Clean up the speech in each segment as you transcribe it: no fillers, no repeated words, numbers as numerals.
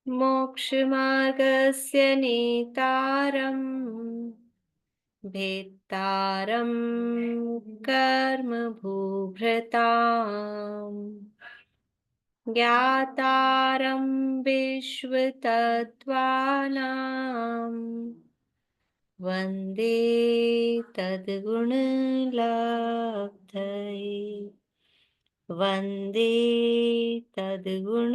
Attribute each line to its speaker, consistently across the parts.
Speaker 1: मोक्षमार्गस्य नेतारम् भेत्तारं कर्मभूभृताम् ज्ञातारं विश्वतत्त्वानां वन्दे तद्गुणलब्धये वन्दे तद्गुणलब्धये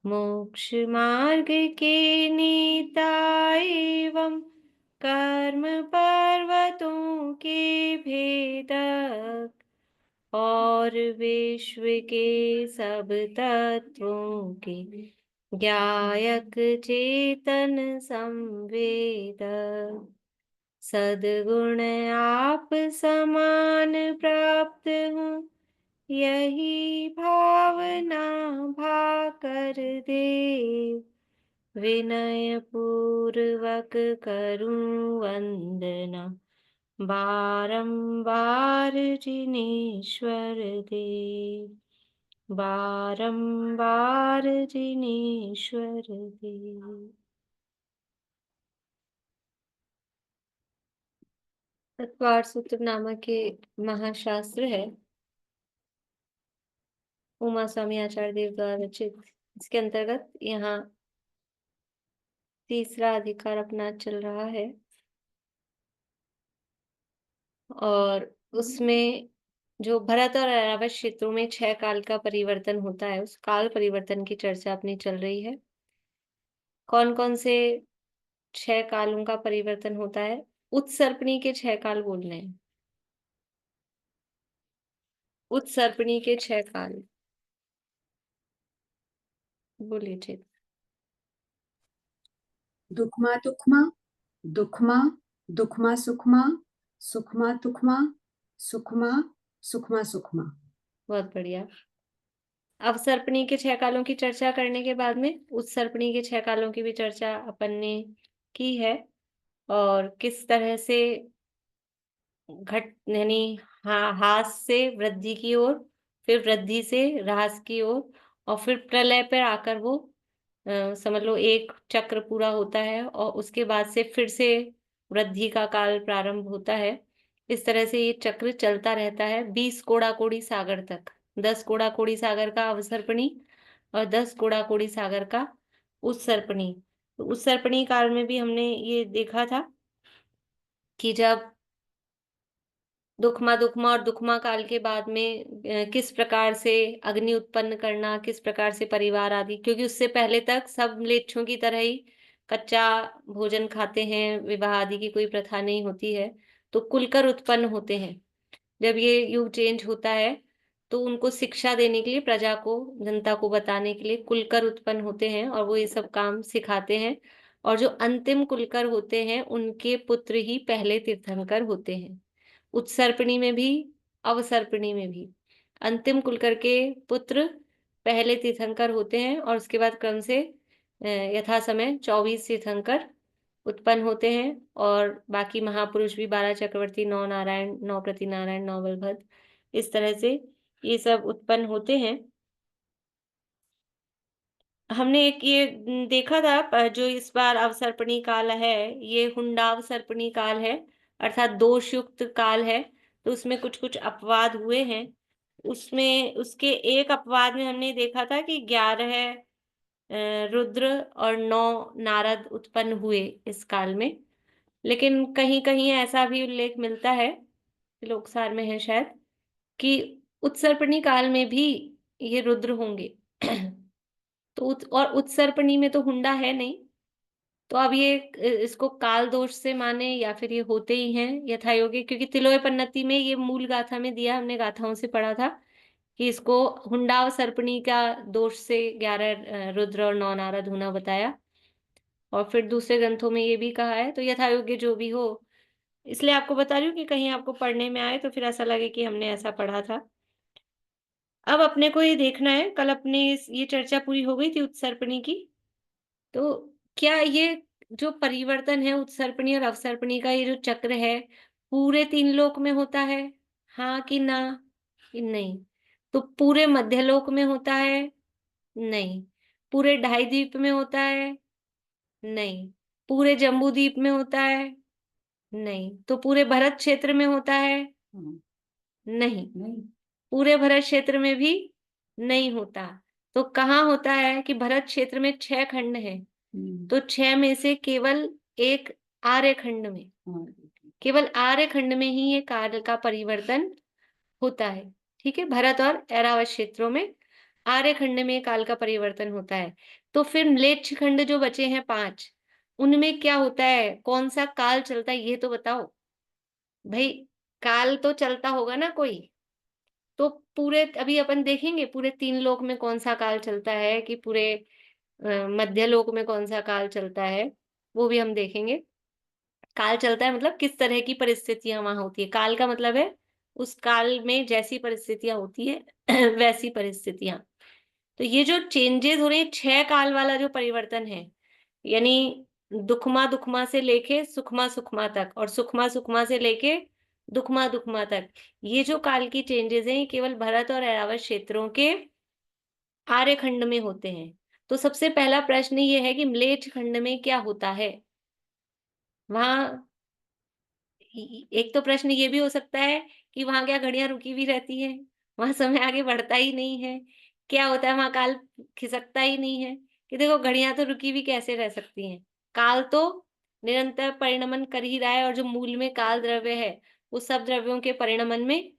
Speaker 1: मोक्षमार्ग के नेता एवं कर्म पर्वतों के भेदक और विश्व के सब तत्वों के ज्ञायक चेतन संवेदक सद्गुण आप समान प्राप्त हूँ यही भावना भाकर दे विनय पूर्वक करूं वंदना बारंबार जिनेश्वर दे बारंबार जिनेश्वर दे। तत्वार सूत्र नामक के महाशास्त्र है, उमा स्वामी आचार्य देव द्वारा रचित। इसके अंतर्गत यहाँ तीसरा अधिकार अपना चल रहा है और उसमें जो भरत और ऐरावत क्षेत्रों में 6 काल का परिवर्तन होता है, उस काल परिवर्तन की चर्चा अपनी चल रही है। कौन-कौन से 6 कालों का परिवर्तन होता है? उत्सर्पणी के 6 काल बोलने हैं। उत्सर्पणी के 6 काल बोलिए जी।
Speaker 2: दुखमा तुखमा, दुखमा, दुखमा सुखमा, सुखमा तुखमा, सुखमा, सुखमा सुखमा।
Speaker 1: बहुत बढ़िया। अवसर्पणी के 6 कालों की चर्चा करने के बाद में उत्सर्पणी के 6 कालों की भी चर्चा अपन ने की है और किस तरह से घट यानी ह्रास से वृद्धि की ओर, फिर वृद्धि से ह्रास की ओर और फिर प्रलय पर आकर वो समझ लो एक चक्र पूरा होता है और उसके बाद से फिर से वृद्धि का काल प्रारंभ होता है। इस तरह से ये चक्र चलता रहता है 20 कोड़ा-कोड़ी सागर तक। 10 कोड़ा-कोड़ी सागर का अवसर्पणी और 10 कोड़ा-कोड़ी सागर का उत्सर्पणी। तो उत्सर्पणी काल में भी हमने ये देखा था कि जब दुखमा और दुखमा काल के बाद में किस प्रकार से अग्नि उत्पन्न करना, किस प्रकार से परिवार आदि, क्योंकि उससे पहले तक सब म्लेच्छों की तरह ही कच्चा भोजन खाते हैं, विवाह आदि की कोई प्रथा नहीं होती है, तो कुलकर उत्पन्न होते हैं। जब ये युग चेंज होता है, तो उनको शिक्षा देने के लिए प्रजा को, जनता को बताने के लिए कुलकर उत्पन्न होते हैं और वो ये सब काम सिखाते हैं और जो अंतिम कुलकर होते हैं, उनके पुत्र ही पहले तीर्थंकर होते हैं। उत्सर्पिणी में भी, अवसर्पिणी में भी अंतिम कुलकर के पुत्र पहले तीर्थंकर होते हैं और उसके बाद क्रम से यथा समय 24 तीर्थंकर उत्पन्न होते हैं और बाकी महापुरुष भी 12 चक्रवर्ती, 9 नारायण, 9 प्रतिनारायण, 9 बलभद्र, इस तरह से ये सब उत्पन्न होते हैं। हमने एक ये देखा था जो इस बार अवसर्पणी काल है, ये हुंडावसर्पणी काल है, अर्थात दोषयुक्त काल है, तो उसमें कुछ-कुछ अपवाद हुए हैं। उसमें उसके एक अपवाद में हमने देखा था कि 11 रुद्र और 9 नारद उत्पन्न हुए इस काल में। लेकिन कहीं-कहीं ऐसा भी उल्लेख मिलता है, लोकसार में है शायद, कि उत्सर्पणी काल में भी ये रुद्र होंगे। तो उत्सर्पणी में तो हुंडा है नहीं, तो अब ये इसको काल दोष से माने या फिर ये होते ही हैं यथायोग्य, क्योंकि तिलोय में ये मूल गाथा में दिया, हमने गाथाओं से पढ़ा था कि इसको हुंडावसर्पणी का दोष से 11 रुद्र और 9 नारद होना बताया और फिर दूसरे ग्रंथों में ये भी कहा है, तो यथायोग्य जो भी हो, इसलिए आपको बता रही हूँ कि कहीं आपको पढ़ने में आए तो फिर ऐसा लगे कि हमने ऐसा पढ़ा था। अब अपने को ये देखना है, कल अपनी ये चर्चा पूरी हो गई थी उत्सर्पणी की, तो क्या ये जो परिवर्तन है उत्सर्पणी और अवसर्पणी का, ये जो चक्र है, पूरे 3 लोक में होता है? हाँ कि ना? कि नहीं? तो पूरे मध्यलोक में होता है? नहीं। पूरे ढाई द्वीप में होता है? नहीं। पूरे जम्बू द्वीप में होता है? नहीं। तो पूरे भरत क्षेत्र में होता है? नहीं।
Speaker 2: नहीं।
Speaker 1: पूरे भरत क्षेत्र में भी नहीं होता। तो कहाँ होता है कि भरत क्षेत्र में 6 खंड है, तो 6 में से केवल एक आर्य खंड में, केवल आर्य खंड में ही ये काल का परिवर्तन होता है। ठीक है, भरत और ऐरावत क्षेत्रों में आर्य खंड में काल का परिवर्तन होता है। तो फिर म्लेच्छ खंड जो बचे हैं 5, उनमें क्या होता है, कौन सा काल चलता है, ये तो बताओ भाई। काल तो चलता होगा ना कोई। तो पूरे अभी अपन देखेंगे पूरे 3 लोक में कौन सा काल चलता है, कि पूरे मध्य लोक में कौन सा काल चलता है, वो भी हम देखेंगे। काल चलता है मतलब किस तरह की परिस्थितियां वहां होती है। काल का मतलब है उस काल में जैसी परिस्थितियां होती है वैसी परिस्थितियां। तो ये जो चेंजेस हो रहे हैं, 6 काल वाला जो परिवर्तन है, यानी दुखमा दुखमा से लेके सुखमा सुखमा तक, और सुखमा सुखमा से लेके दुखमा दुखमा तक, ये जो काल की चेंजेस हैं ये केवल भरत और ऐरावत क्षेत्रों के आर्य खंड में होते हैं। तो सबसे पहला प्रश्न ये है कि म्लेच्छ खंड में क्या होता है। वहां एक तो प्रश्न ये भी हो सकता है कि वहां क्या घड़ियां रुकी हुई रहती है, वहां समय आगे बढ़ता ही नहीं है, क्या होता है वहां काल खिसकता ही नहीं है। कि देखो घड़ियां तो रुकी हुई कैसे रह सकती हैं, काल तो निरंतर परिणमन कर ही रहा है, और जो मूल में काल द्रव्य है वो सब द्रव्यों के परिणमन में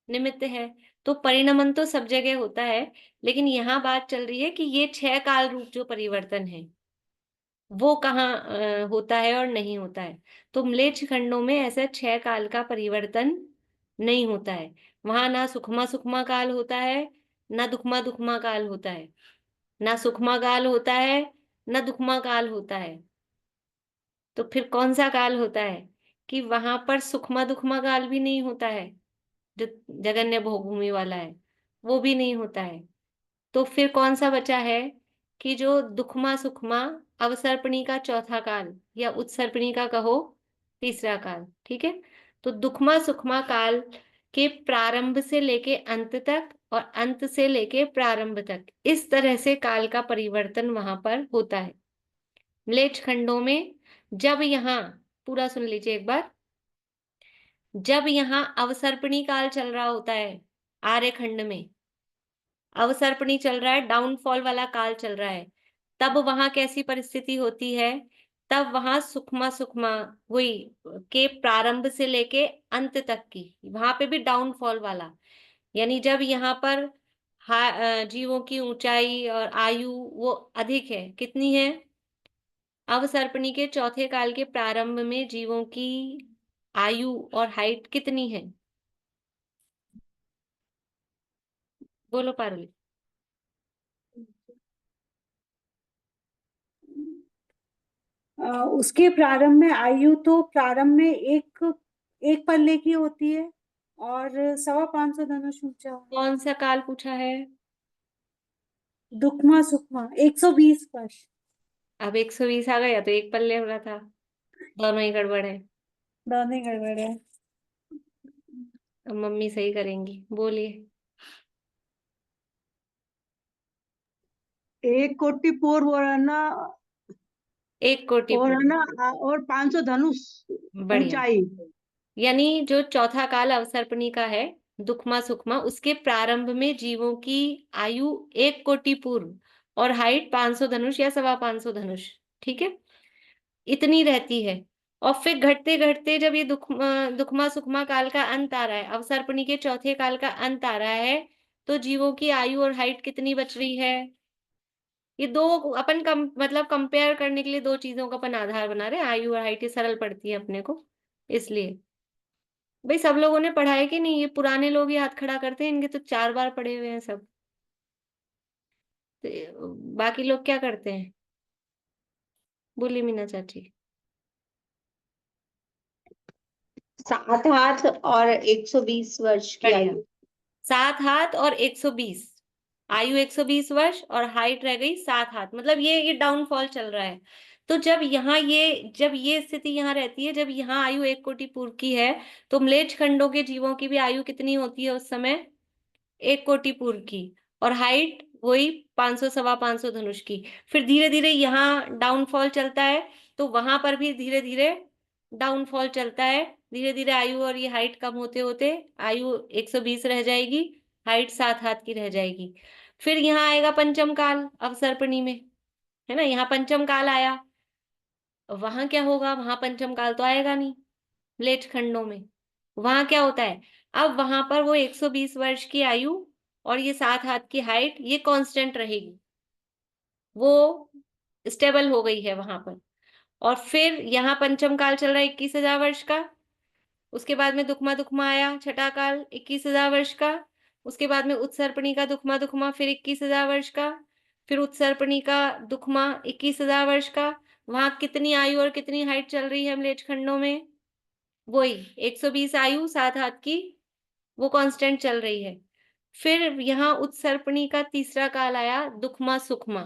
Speaker 1: निमित्त है। तो परिणमन तो सब जगह होता है, लेकिन यहाँ बात चल रही है कि ये 6 काल रूप जो परिवर्तन है वो कहाँ होता है और नहीं होता है। तो म्लेच्छ खंडों में ऐसा 6 काल का परिवर्तन नहीं होता है। वहां ना सुखमा सुखमा काल होता है, ना दुखमा दुखमा काल होता है, ना सुखमा काल होता है, ना दुखमा काल होता है। तो फिर कौन सा काल होता है, कि वहां पर सुखमा दुखमा काल भी नहीं होता है, जो जगन्य भोगभूमि वाला है वो भी नहीं होता है। तो फिर कौन सा बचा है, कि जो दुखमा सुखमा अवसर्पणी का चौथा काल, या उत्सर्पणी का कहो तीसरा काल। ठीक है, तो दुखमा सुखमा काल के प्रारंभ से लेके अंत तक और अंत से लेके प्रारंभ तक, इस तरह से काल का परिवर्तन वहां पर होता है म्लेच्छ खंडों में। जब यहाँ, पूरा सुन लीजिए एक बार, जब यहाँ अवसर्पणी काल चल रहा होता है आर्य खंड में, अवसर्पणी चल रहा है, डाउनफॉल वाला काल चल रहा है, तब वहां कैसी परिस्थिति होती है, तब वहां सुखमा सुखमा, वही के प्रारंभ से लेके अंत तक की, वहां पे भी डाउनफॉल वाला, यानी जब यहाँ पर जीवों की ऊंचाई और आयु वो अधिक है, कितनी है, अवसर्पणी के चौथे काल के प्रारंभ में जीवों की आयु और हाइट कितनी है, बोलो पारुल।
Speaker 2: उसके प्रारंभ में आयु तो प्रारंभ में एक एक पल्ले की होती है, और 550 धनुष ऊंचा है।
Speaker 1: कौन सा काल पूछा है?
Speaker 2: दुखमा सुखमा 120 वर्ष।
Speaker 1: अब 120 आ गया तो एक पल्ले हो रहा था, दोनों ही गड़बड़ है।
Speaker 2: दोनों ही गड़बड़ है।
Speaker 1: अब मम्मी सही करेंगी, बोलिए।
Speaker 3: 1 कोटि पूर्व और है ना,
Speaker 1: 1 कोटि
Speaker 3: और है
Speaker 1: पूर्व।
Speaker 3: ना, और 500 धनुष
Speaker 1: बढ़िया।
Speaker 3: ऊंचाई।
Speaker 1: यानी जो चौथा काल अवसर्पणी का है, दुखमा सुखमा, उसके प्रारंभ में जीवों की आयु 1 कोटि पूर्व और हाइट 500 धनुष या 525 धनुष, ठीक है, इतनी रहती है। और फिर घटते घटते जब ये दुखमा सुखमा काल का अंत आ रहा है, अवसर्पणी के चौथे काल का अंत आ रहा है, तो जीवों की आयु और हाइट कितनी बच रही है। ये दो अपन मतलब कंपेयर करने के लिए दो चीजों का अपन आधार बना रहे हैं, आयु और हाइट, सरल पड़ती है अपने को इसलिए। भाई सब लोगों ने पढ़ा है कि नहीं, ये पुराने लोग ही हाथ खड़ा करते हैं, इनके तो 4 बार पढ़े हुए हैं सब। तो बाकी लोग क्या करते हैं, बोली मीना चाची।
Speaker 4: 7 हाथ और 120 वर्ष की
Speaker 1: बढ़िया।
Speaker 4: आयु।
Speaker 1: 7 हाथ और 120, आयु 120 वर्ष और हाइट रह गई 7 हाथ, मतलब ये डाउनफॉल चल रहा है। तो जब ये स्थिति यहाँ रहती है, जब यहाँ आयु 1 कोटि पूर्व की है, तो म्लेच्छ खंडों के जीवों की भी आयु कितनी होती है उस समय, 1 कोटि पूर्व की, और हाइट वही 500 सवा 500 धनुष की। फिर धीरे धीरे यहाँ डाउनफॉल चलता है, तो वहां पर भी धीरे धीरे डाउनफॉल चलता है। धीरे धीरे आयु और ये हाइट कम होते होते आयु 120 रह जाएगी, हाइट 7 हाथ की रह जाएगी। फिर यहाँ आएगा पंचम काल अवसर्पणी में, है ना, यहाँ पंचम काल आया। वहां क्या होगा, वहां पंचम काल तो आएगा नहीं म्लेच्छ खंडों में। वहां क्या होता है, अब वहां पर वो 120 वर्ष की आयु और ये 7 हाथ की हाइट ये कांस्टेंट रहेगी, वो स्टेबल हो गई है वहां पर। और फिर यहाँ पंचम काल चल रहा है 21,000 वर्ष का। उसके बाद में दुखमा दुखमा आया छठा काल 21,000 वर्ष का। उसके बाद में उत्सर्पणी का दुखमा दुखमा फिर 21,000 वर्ष का। फिर उत्सर्पणी का दुखमा 21,000 वर्ष का। वहां कितनी आयु और कितनी हाइट चल रही है म्लेच्छ खंडों में, वही 120 आयु 7 हाथ की, वो कांस्टेंट चल रही है। फिर यहाँ उत्सर्पणी का तीसरा काल आया दुखमा सुखमा,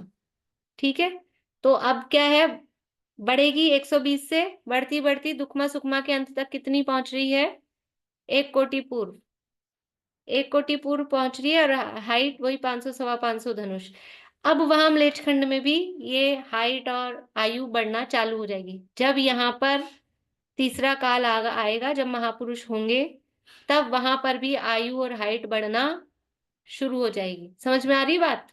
Speaker 1: ठीक है। तो अब क्या है, बढ़ेगी 120 से, बढ़ती बढ़ती दुखमा सुखमा के अंत तक कितनी पहुंच रही है, 1 कोटि पूर्व, 1 कोटि पूर्व पहुंच रही है, और हाइट वही 500 सवा 500 धनुष। अब वहां म्लेच्छ खंड में भी ये हाइट और आयु बढ़ना चालू हो जाएगी। जब यहाँ पर तीसरा काल आएगा, जब महापुरुष होंगे, तब वहां पर भी आयु और हाइट बढ़ना शुरू हो जाएगी। समझ में आ रही बात।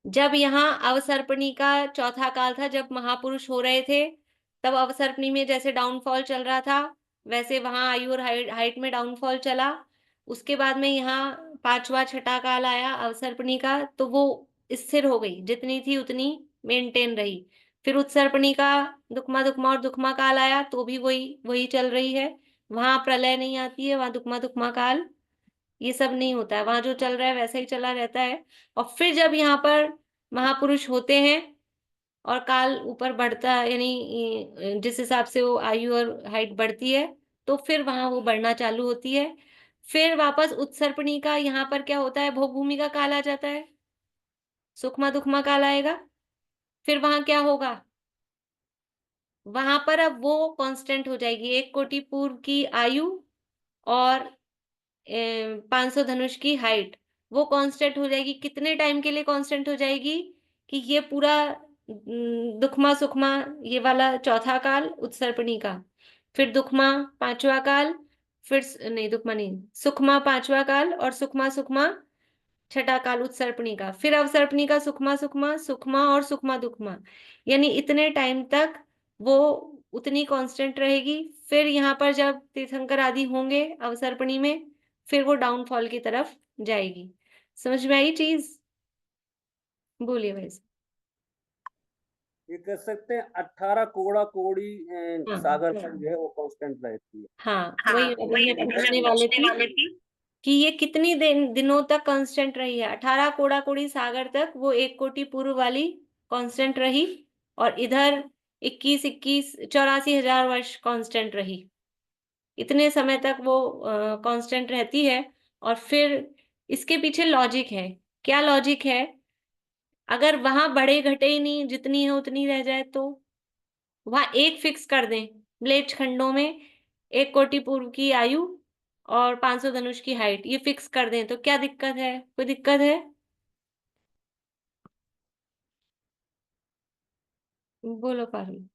Speaker 1: जब यहाँ अवसर्पणी का चौथा काल था, जब महापुरुष हो रहे थे, तब अवसर्पणी में जैसे डाउनफॉल चल रहा था, वैसे वहां आयु और हाइट में डाउनफॉल चला। उसके बाद में यहाँ पांचवा छठा काल आया अवसर्पणी का, तो वो स्थिर हो गई, जितनी थी उतनी मेंटेन रही। फिर उत्सर्पणी का दुखमा दुखमा और दुखमा काल आया, तो भी वही वही चल रही है। वहां प्रलय नहीं आती है, वहां दुखमा दुखमा काल ये सब नहीं होता है, वहां जो चल रहा है वैसा ही चला रहता है। और फिर जब यहाँ पर महापुरुष होते हैं और काल ऊपर बढ़ता है, यानी जिस हिसाब से वो आयु और हाइट बढ़ती है, तो फिर वहां वो बढ़ना चालू होती है। फिर वापस उत्सर्पणी का यहाँ पर क्या होता है, भोग भूमि का काल आ जाता है, सुखमा दुखमा काल आएगा। फिर वहां क्या होगा, वहां पर अब वो कांस्टेंट हो जाएगी, 1 कोटि पूर्व की आयु और 500 धनुष की हाइट, वो कांस्टेंट हो जाएगी। कितने टाइम के लिए कांस्टेंट हो जाएगी, कि ये पूरा दुखमा सुखमा ये वाला चौथा काल उत्सर्पणी का, फिर दुखमा पांचवा काल, फिर नहीं दुखमा नहीं, सुखमा पांचवा काल, और सुखमा सुखमा छठा काल उत्सर्पणी का, फिर अवसर्पणी का सुखमा सुखमा सुखमा और सुखमा दुखमा, यानी इतने टाइम तक वो उतनी कांस्टेंट रहेगी। फिर यहाँ पर जब तीर्थंकर आदि होंगे अवसर्पणी में, फिर वो डाउनफॉल की तरफ जाएगी। समझ में आई चीज, बोलिए भाई साहब।
Speaker 5: ये कह सकते हैं 18 कोड़ा कोड़ी
Speaker 1: हाँ
Speaker 5: सागर तक जो है वो कांस्टेंट रहती है।
Speaker 1: हाँ, वही अभी मैं पूछने वाले थी कि ये कितनी दिनों तक कांस्टेंट रही है। 18 कोड़ा कोड़ी सागर तक वो 1 कोटि पूर्व वाली कांस्टेंट रही, और इधर 84,000 वर्ष कांस्टेंट रही। इतने समय तक वो कांस्टेंट रहती है। और फिर इसके पीछे लॉजिक है, क्या लॉजिक है, अगर वहां बढ़े घटे ही नहीं, जितनी है उतनी रह जाए, तो वहां एक फिक्स कर दें, म्लेच्छ खंडों में 1 कोटि पूर्व की आयु और 500 धनुष की हाइट, ये फिक्स कर दें, तो क्या दिक्कत है, कोई दिक्कत है, बोलो पारुल।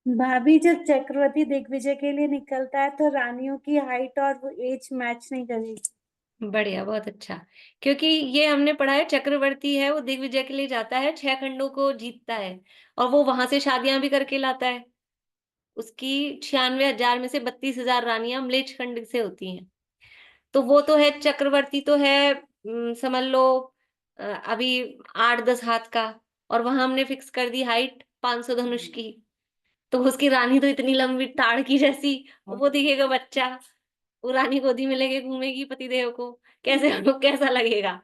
Speaker 2: भाभी जब चक्रवर्ती दिग्विजय के लिए निकलता है तो रानियों की हाइट और वो एज मैच नहीं करेगी।
Speaker 1: बढ़िया, बहुत अच्छा। क्योंकि ये हमने पढ़ा है, चक्रवर्ती है वो दिग्विजय के लिए जाता है, 6 खंडों को जीतता है, और वो वहां से शादियां भी करके लाता है। उसकी 96,000 में से 32,000 रानियां म्लेच्छ खंड से होती हैं। तो वो तो है, चक्रवर्ती तो है समझ लो अभी 8-10 हाथ का, और वहां हमने फिक्स कर दी हाइट 500 धनुष की। तो उसकी रानी तो इतनी लंबी ताड़ की जैसी, वो दिखेगा बच्चा, वो रानी गोदी में लेके घूमेगी पतिदेव को, कैसे कैसा लगेगा।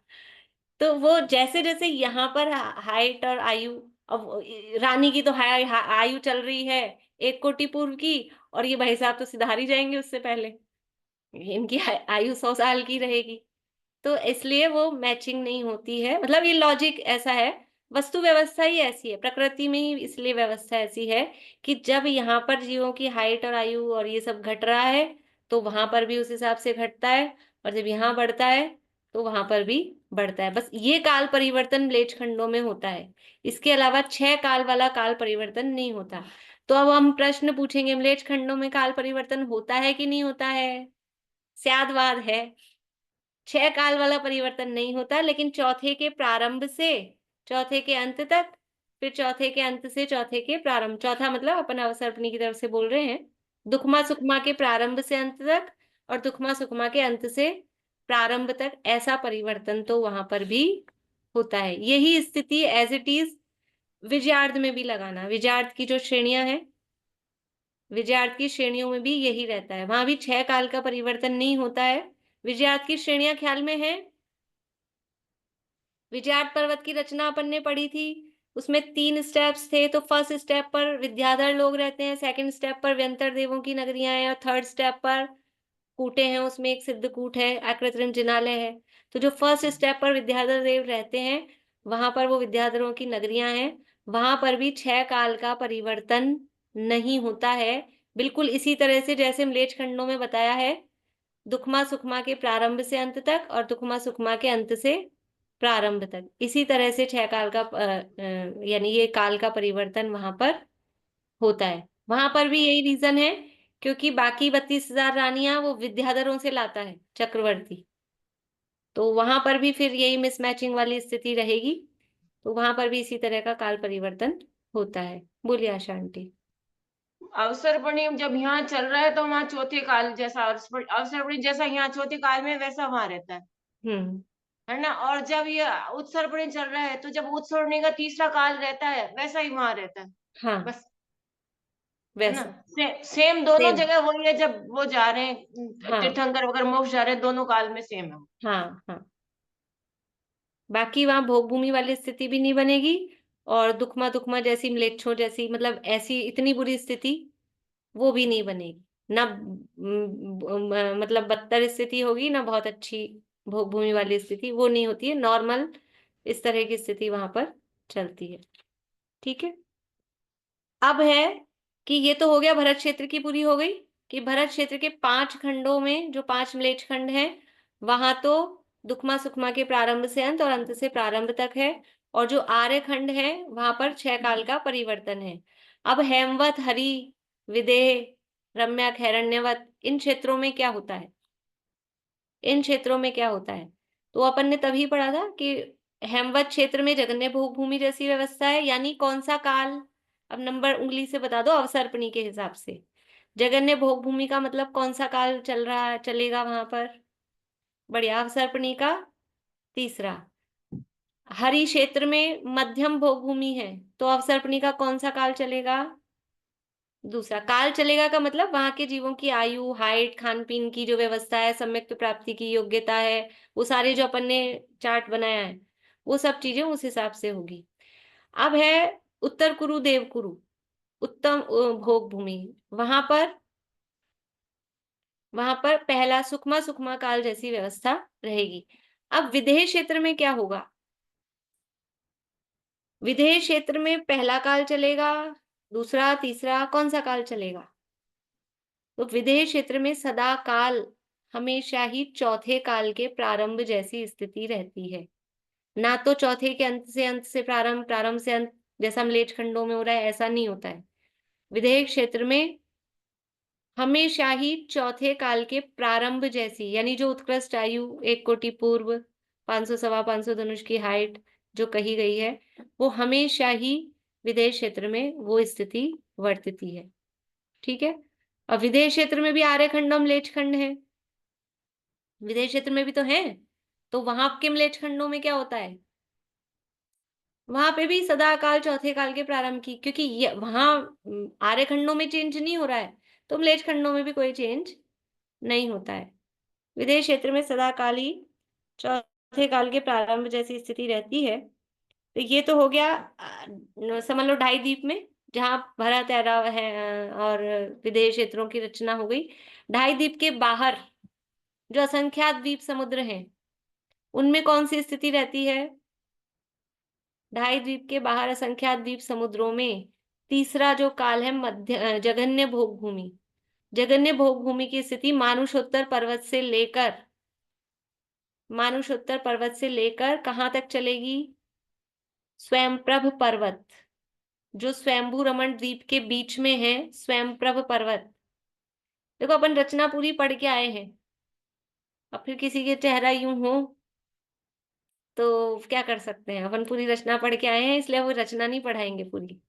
Speaker 1: तो वो जैसे जैसे यहाँ पर हाइट और आयु, अब रानी की तो आयु चल रही है 1 कोटि पूर्व की, और ये भाई साहब तो सिधार ही जाएंगे उससे पहले, इनकी आयु 100 साल की रहेगी। तो इसलिए वो मैचिंग नहीं होती है, मतलब ये लॉजिक ऐसा है, वस्तु व्यवस्था ही ऐसी है, प्रकृति में ही इसलिए व्यवस्था ऐसी है कि जब यहाँ पर जीवों की हाइट और आयु और ये सब घट रहा है, तो वहां पर भी उस हिसाब से घटता है, और जब यहाँ बढ़ता है तो वहां पर भी बढ़ता है। बस ये काल परिवर्तन म्लेच्छ खंडों में होता है, इसके अलावा 6 काल वाला काल परिवर्तन नहीं होता। तो अब हम प्रश्न पूछेंगे, म्लेच्छ खंडों में काल परिवर्तन होता है कि नहीं होता है? स्यादवाद है, 6 काल वाला परिवर्तन नहीं होता, लेकिन चौथे के प्रारंभ से चौथे के अंत तक, फिर चौथे के अंत से चौथे के प्रारंभ, चौथा मतलब अपन अवसर्पणी की तरफ से बोल रहे हैं, दुखमा सुखमा के प्रारंभ से अंत तक और दुखमा सुखमा के अंत से प्रारंभ तक, ऐसा परिवर्तन तो वहां पर भी होता है। यही स्थिति एज इट इज विजयार्ध में भी लगाना, विजयार्ध की जो श्रेणियां हैं, विजयार्ध की श्रेणियों में भी यही रहता है, वहां भी 6 काल का परिवर्तन नहीं होता है। विजयार्ध की श्रेणियां ख्याल में है? विजयार्ध पर्वत की रचना अपन ने पढ़ी थी, उसमें 3 स्टेप्स थे। तो फर्स्ट स्टेप पर विद्याधर लोग रहते हैं, सेकंड स्टेप पर व्यंतर देवों की नगरियां हैं, और थर्ड स्टेप पर कूटे हैं, उसमें एक सिद्धकूट है, आकृत्रिम जिनालय है। तो जो फर्स्ट स्टेप पर विद्याधर देव रहते हैं, वहां पर वो विद्याधरों की नगरियां हैं, वहां पर भी 6 काल का परिवर्तन नहीं होता है। बिल्कुल इसी तरह से जैसे म्लेच्छ खंडों में बताया है, दुखमा सुखमा के प्रारंभ से अंत तक और दुखमा सुखमा के अंत से प्रारंभ तक, इसी तरह से 6 काल का यानी ये काल का परिवर्तन वहां पर होता है। वहां पर भी यही रीजन है, क्योंकि बाकी 32,000 रानियां वो विद्याधरों से लाता है चक्रवर्ती, तो वहां पर भी फिर यही मिसमैचिंग वाली स्थिति रहेगी, तो वहां पर भी इसी तरह का काल परिवर्तन होता है। बोलिए आशा आंटी।
Speaker 6: अवसर्पणी जब यहाँ चल रहा है तो वहाँ चौथे काल जैसा, अवसर्पणी जैसा यहाँ चौथे काल में वैसा वहां रहता है ना। और जब ये उत्सर्पणी चल रहा है तो जब उत्सर्पणी का तीसरा काल रहता है वैसा ही वहां रहता है।
Speaker 1: हाँ
Speaker 6: बस, है ना,
Speaker 1: वैसा
Speaker 6: सेम दोनों
Speaker 1: सेम।
Speaker 6: जगह वही है। जब वो जा रहे हैं
Speaker 1: हाँ
Speaker 6: तीर्थंकर वगैरह मोक्ष जा रहे हैं, दोनों काल में सेम है।
Speaker 1: हाँ हाँ, बाकी वहां भोग भूमि वाली स्थिति भी नहीं बनेगी, और दुखमा दुखमा जैसी म्लेच्छों जैसी, मतलब ऐसी इतनी बुरी स्थिति वो भी नहीं बनेगी ना। मतलब बदतर स्थिति होगी ना, बहुत अच्छी भोग भूमि वाली स्थिति, वो नहीं होती है। नॉर्मल इस तरह की स्थिति वहां पर चलती है। ठीक है, अब है कि ये तो हो गया भरत क्षेत्र की पूरी हो गई, कि भरत क्षेत्र के 5 खंडों में जो 5 म्लेच्छ खंड हैं, वहां तो दुखमा सुखमा के प्रारंभ से अंत और अंत से प्रारंभ तक है, और जो आर्य खंड है वहां पर 6 काल का परिवर्तन है। अब हेमवत, हरि, विदेह, रम्यक, हिरण्यवत, इन क्षेत्रों में क्या होता है? इन क्षेत्रों में क्या होता है? तो अपन ने तभी पढ़ा था कि हेमवत क्षेत्र में जगन्य भोग भूमि जैसी व्यवस्था है, यानी कौन सा काल? अब नंबर उंगली से बता दो अवसर्पणी के हिसाब से। जगन्य भोग भूमि का मतलब कौन सा काल चल रहा चलेगा वहां पर? बढ़िया, अवसर्पणी का तीसरा। हरि क्षेत्र में मध्यम भोग भूमि है, तो अवसर्पणी का कौन सा काल चलेगा? दूसरा काल चलेगा का मतलब वहां के जीवों की आयु, हाइट, खान पीन की जो व्यवस्था है, सम्यक प्राप्ति की योग्यता है, वो सारे जो अपन ने चार्ट बनाया है, वो सब चीजें उस हिसाब से होगी। अब है उत्तर कुरु, देव कुरु, उत्तम भोग भूमि, वहां पर पहला सुखमा सुखमा काल जैसी व्यवस्था रहेगी। अब विदेह क्षेत्र में क्या होगा? विदेह क्षेत्र में पहला काल चलेगा, दूसरा, तीसरा, कौन सा काल चलेगा? तो विदेह क्षेत्र में सदा काल हमेशा ही चौथे काल के प्रारंभ जैसी स्थिति रहती है, ना तो चौथे के अंत से प्रारंभ, प्रारंभ से अंत जैसा म्लेच्छ खंडों में हो रहा है, ऐसा नहीं होता है। विदेह क्षेत्र में हमेशा ही चौथे काल के प्रारंभ जैसी, यानी जो उत्कृष्ट आयु 1 कोटि पूर्व, 500 सवा 500 धनुष की हाइट जो कही गई है, वो हमेशा ही विदेह क्षेत्र में वो स्थिति वर्तती है। ठीक है, और विदेह क्षेत्र में भी आर्य खंड और म्लेच्छ खंड है, विदेह क्षेत्र में भी तो है, तो वहां के म्लेच्छ खंडों में क्या होता है? वहां पे भी सदा काल चौथे काल के प्रारंभ की, क्योंकि वहां आर्य खंडों में चेंज नहीं हो रहा है, तो म्लेच्छ खंडों में भी कोई चेंज नहीं होता है। विदेह क्षेत्र में सदा काल ही चौथे काल के प्रारंभ जैसी स्थिति रहती है। तो ये तो हो गया समझ लो 2.5 द्वीप में, जहां भरत है और विदेह क्षेत्रों की रचना हो गई। 2.5 द्वीप के बाहर जो असंख्यात द्वीप समुद्र हैं, उनमें कौन सी स्थिति रहती है? 2.5 द्वीप के बाहर असंख्यात द्वीप समुद्रों में तीसरा जो काल है मध्य जघन्य भोग भूमि, जगन्य भोग भूमि की स्थिति मानुषोत्तर पर्वत से लेकर कहाँ तक चलेगी? स्वयंप्रभ पर्वत, जो स्वयंभू रमण द्वीप के बीच में है, स्वयंप्रभ पर्वत। देखो अपन रचना पूरी पढ़ के आए हैं, अब फिर किसी के चेहरा यूं हो तो क्या कर सकते हैं? अपन पूरी रचना पढ़ के आए हैं, इसलिए वो रचना नहीं पढ़ाएंगे पूरी,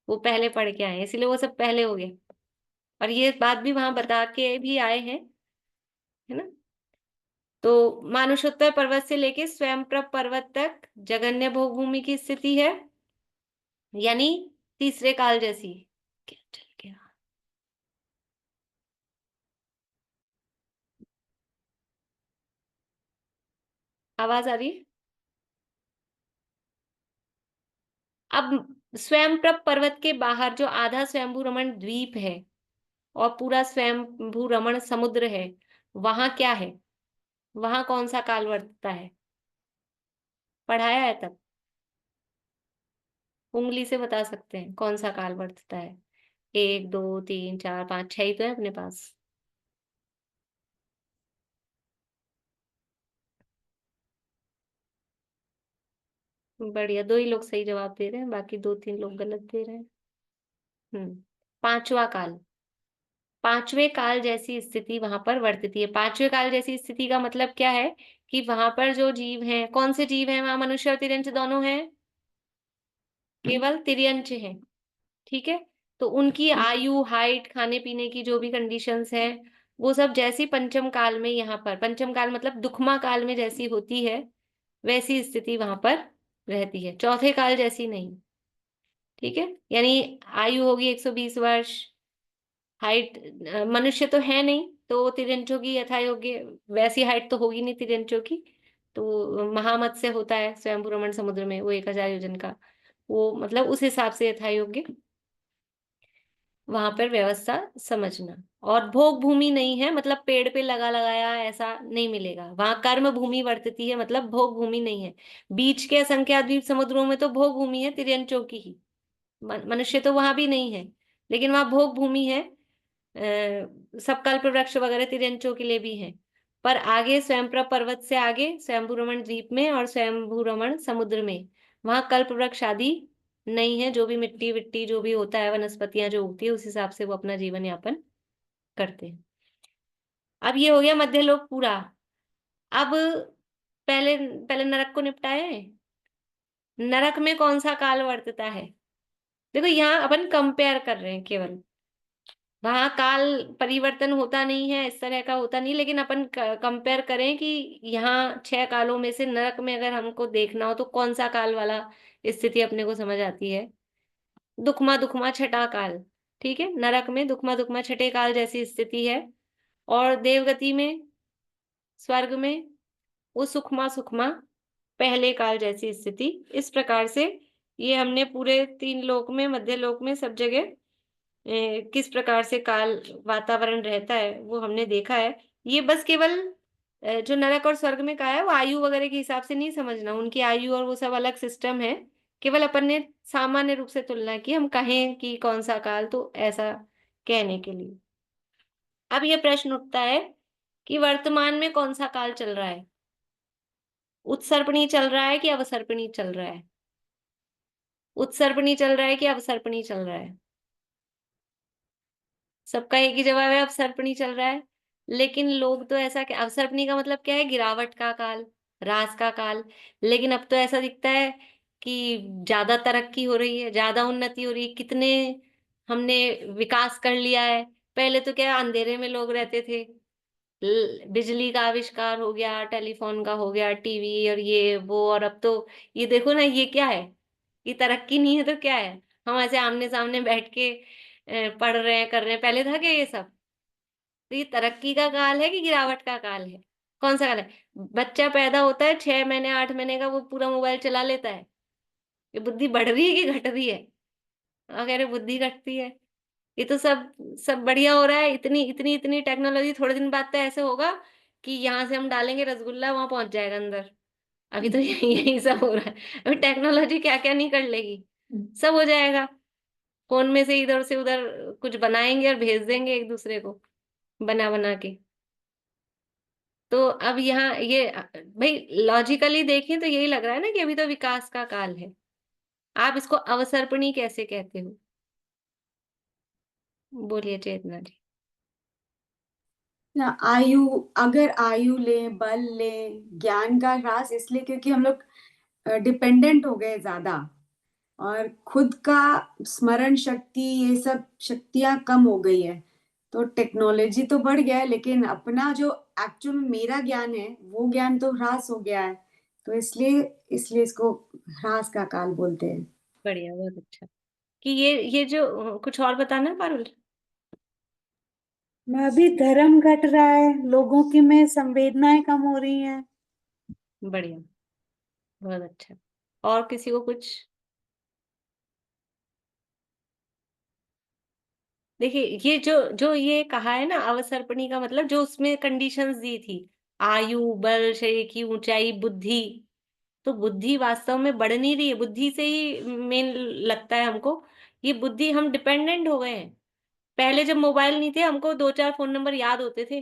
Speaker 1: वो पहले पढ़ के आए हैं, इसलिए वो सब पहले हो गया। और ये बात भी वहां बता के भी आए हैं, है ना। तो मानुषोत्तर पर्वत से लेके स्वयंप्रभ पर्वत तक जगन्य भोग भूमि की स्थिति है, यानी तीसरे काल जैसी। क्या चल गया? आवाज आ रही है? अब स्वयंप्रभ पर्वत के बाहर जो आधा स्वयंभू रमण द्वीप है और पूरा स्वयंभू रमण समुद्र है, वहां क्या है? वहां कौन सा काल वर्तता है? पढ़ाया है तब, उंगली से बता सकते हैं कौन सा काल वर्तता है। 1 2 3 4 5 6 ही तो है अपने पास। बढ़िया, 2 ही लोग सही जवाब दे रहे हैं, बाकी 2 3 लोग गलत दे रहे हैं। पांचवा काल, पांचवें काल जैसी स्थिति वहां पर वर्तती है। पांचवें काल जैसी स्थिति का मतलब क्या है? कि वहां पर जो जीव हैं, कौन से जीव हैं वहां? मनुष्य और तिर्यंच दोनों हैं? केवल तिर्यंच हैं, ठीक है। तो उनकी आयु, हाइट, खाने पीने की जो भी कंडीशंस हैं, वो सब जैसी पंचम काल में, यहाँ पर पंचम काल मतलब दुखमा काल में जैसी होती है, वैसी स्थिति वहां पर रहती है, चौथे काल जैसी नहीं, ठीक है। यानी आयु होगी 120 वर्ष, हाइट, मनुष्य तो है नहीं तो तिर्यंचों की यथा योग्य वैसी हाइट तो होगी नहीं तिर्यंचों की, तो महामत्स्य होता है स्वयंभू रमण समुद्र में, वो 1000 योजन का, वो मतलब उस हिसाब से यथा योग्य वहां पर व्यवस्था समझना। और भोग भूमि नहीं है मतलब पेड़ पे लगा लगाया ऐसा नहीं मिलेगा, वहां कर्म भूमि वर्तती है, मतलब भोग भूमि नहीं है। बीच के असंख्यात द्वीप समुद्रों में तो भोग भूमि है तिर्यंचों की ही, मनुष्य तो वहां भी नहीं है, लेकिन वहां भोग भूमि है। सबकल्प वृक्ष वगैरह तिर्यंचों के लिए भी है। पर आगे स्वयंप्रभ पर्वत से आगे स्वयंभू रमण द्वीप में और स्वयंभू रमण समुद्र में, वहां कल्प वृक्ष आदि नहीं है, जो भी मिट्टी विट्टी जो भी होता है, वनस्पतियां जो उगती है उस हिसाब से वो अपना जीवन यापन करते हैं। अब ये हो गया मध्य लोक पूरा। अब पहले पहले नरक को निपटाए हैं। नरक में कौन सा काल वर्तता है? देखो यहाँ अपन कंपेयर कर रहे हैं केवल, वहां काल परिवर्तन होता नहीं है, इस तरह का होता नहीं, लेकिन अपन कंपेयर करें कि यहाँ 6 कालों में से नरक में अगर हमको देखना हो तो कौन सा काल वाला स्थिति अपने को समझ आती है? दुखमा दुखमा छठा काल, ठीक है। नरक में दुखमा दुखमा छठे काल जैसी स्थिति है, और देवगति में, स्वर्ग में वो सुखमा सुखमा पहले काल जैसी स्थिति। इस प्रकार से ये हमने पूरे 3 लोक में, मध्य लोक में, सब जगह किस प्रकार से काल वातावरण रहता है वो हमने देखा है। ये बस केवल जो नरक और स्वर्ग में कहा है वो आयु वगैरह के हिसाब से नहीं समझना, उनकी आयु और वो सब अलग सिस्टम है। केवल अपन ने सामान्य रूप से तुलना की, हम कहें कि कौन सा काल, तो ऐसा कहने के लिए। अब ये प्रश्न उठता है कि वर्तमान में कौन सा काल चल रहा है? उत्सर्पणी चल रहा है कि अवसर्पणी चल रहा है? उत्सर्पणी चल रहा है कि अवसर्पणी चल रहा है? सबका एक ही जवाब है, अवसर्पणी चल रहा है। लेकिन लोग तो ऐसा, अवसर्पणी का मतलब क्या है? गिरावट का काल, ह्रास का काल। लेकिन अब तो ऐसा दिखता है कि ज्यादा तरक्की हो रही है, ज्यादा उन्नति हो रही है, कितने हमने विकास कर लिया है। पहले तो क्या अंधेरे में लोग रहते थे, बिजली का आविष्कार हो गया, टेलीफोन का हो गया, टीवी और ये वो, और अब तो ये देखो ना, ये क्या है? ये तरक्की नहीं है तो क्या है? हम ऐसे आमने सामने बैठ के पढ़ रहे हैं, कर रहे हैं। पहले था क्या ये सब? तो ये तरक्की का काल है कि गिरावट का काल है? कौन सा काल है? बच्चा पैदा होता है 6 महीने 8 महीने का, वो पूरा मोबाइल चला लेता है। ये बुद्धि बढ़ रही है कि घट रही है? कह रहे बुद्धि घटती है। ये तो सब सब बढ़िया हो रहा है, इतनी इतनी इतनी टेक्नोलॉजी, थोड़े दिन बाद तो ऐसे होगा कि यहाँ से हम डालेंगे रसगुल्ला, वहां पहुंच जाएगा अंदर। अभी तो यही सब हो रहा है, अभी टेक्नोलॉजी क्या क्या नहीं कर लेगी, सब हो जाएगा। फोन में से इधर से उधर कुछ बनाएंगे और भेज देंगे एक दूसरे को बना बना के। तो अब यहाँ ये भाई लॉजिकली देखें तो यही लग रहा है ना कि अभी तो विकास का काल है। आप इसको अवसर्पणी कैसे कहते हो? बोलिए चेतना जी।
Speaker 7: ना आयु, अगर आयु ले, बल ले, ज्ञान का ह्रास इसलिए क्योंकि हम लोग डिपेंडेंट हो गए ज्यादा, और खुद का स्मरण शक्ति ये सब शक्तियां कम हो गई है। तो टेक्नोलॉजी तो बढ़ गया है, लेकिन अपना जो एक्चुअल मेरा ज्ञान है वो ज्ञान तो ह्रास हो गया है। तो इसलिए इसलिए इसको ह्रास का काल बोलते हैं।
Speaker 1: बढ़िया, बहुत अच्छा। कि ये जो कुछ और बताना पारुल?
Speaker 2: मैं अभी धर्म घट रहा है, लोगों की में संवेदनाएं कम हो रही हैं।
Speaker 1: बढ़िया, बहुत अच्छा। और किसी को कुछ? देखिए ये जो जो ये कहा है ना अवसर्पणी का मतलब, जो उसमें कंडीशंस दी थी, आयु, बल, शरीर की ऊंचाई, बुद्धि। तो बुद्धि वास्तव में बढ़ नहीं रही है, बुद्धि से ही मेन लगता है हमको। ये बुद्धि, हम डिपेंडेंट हो गए हैं। पहले जब मोबाइल नहीं थे हमको 2-4 फोन नंबर याद होते थे,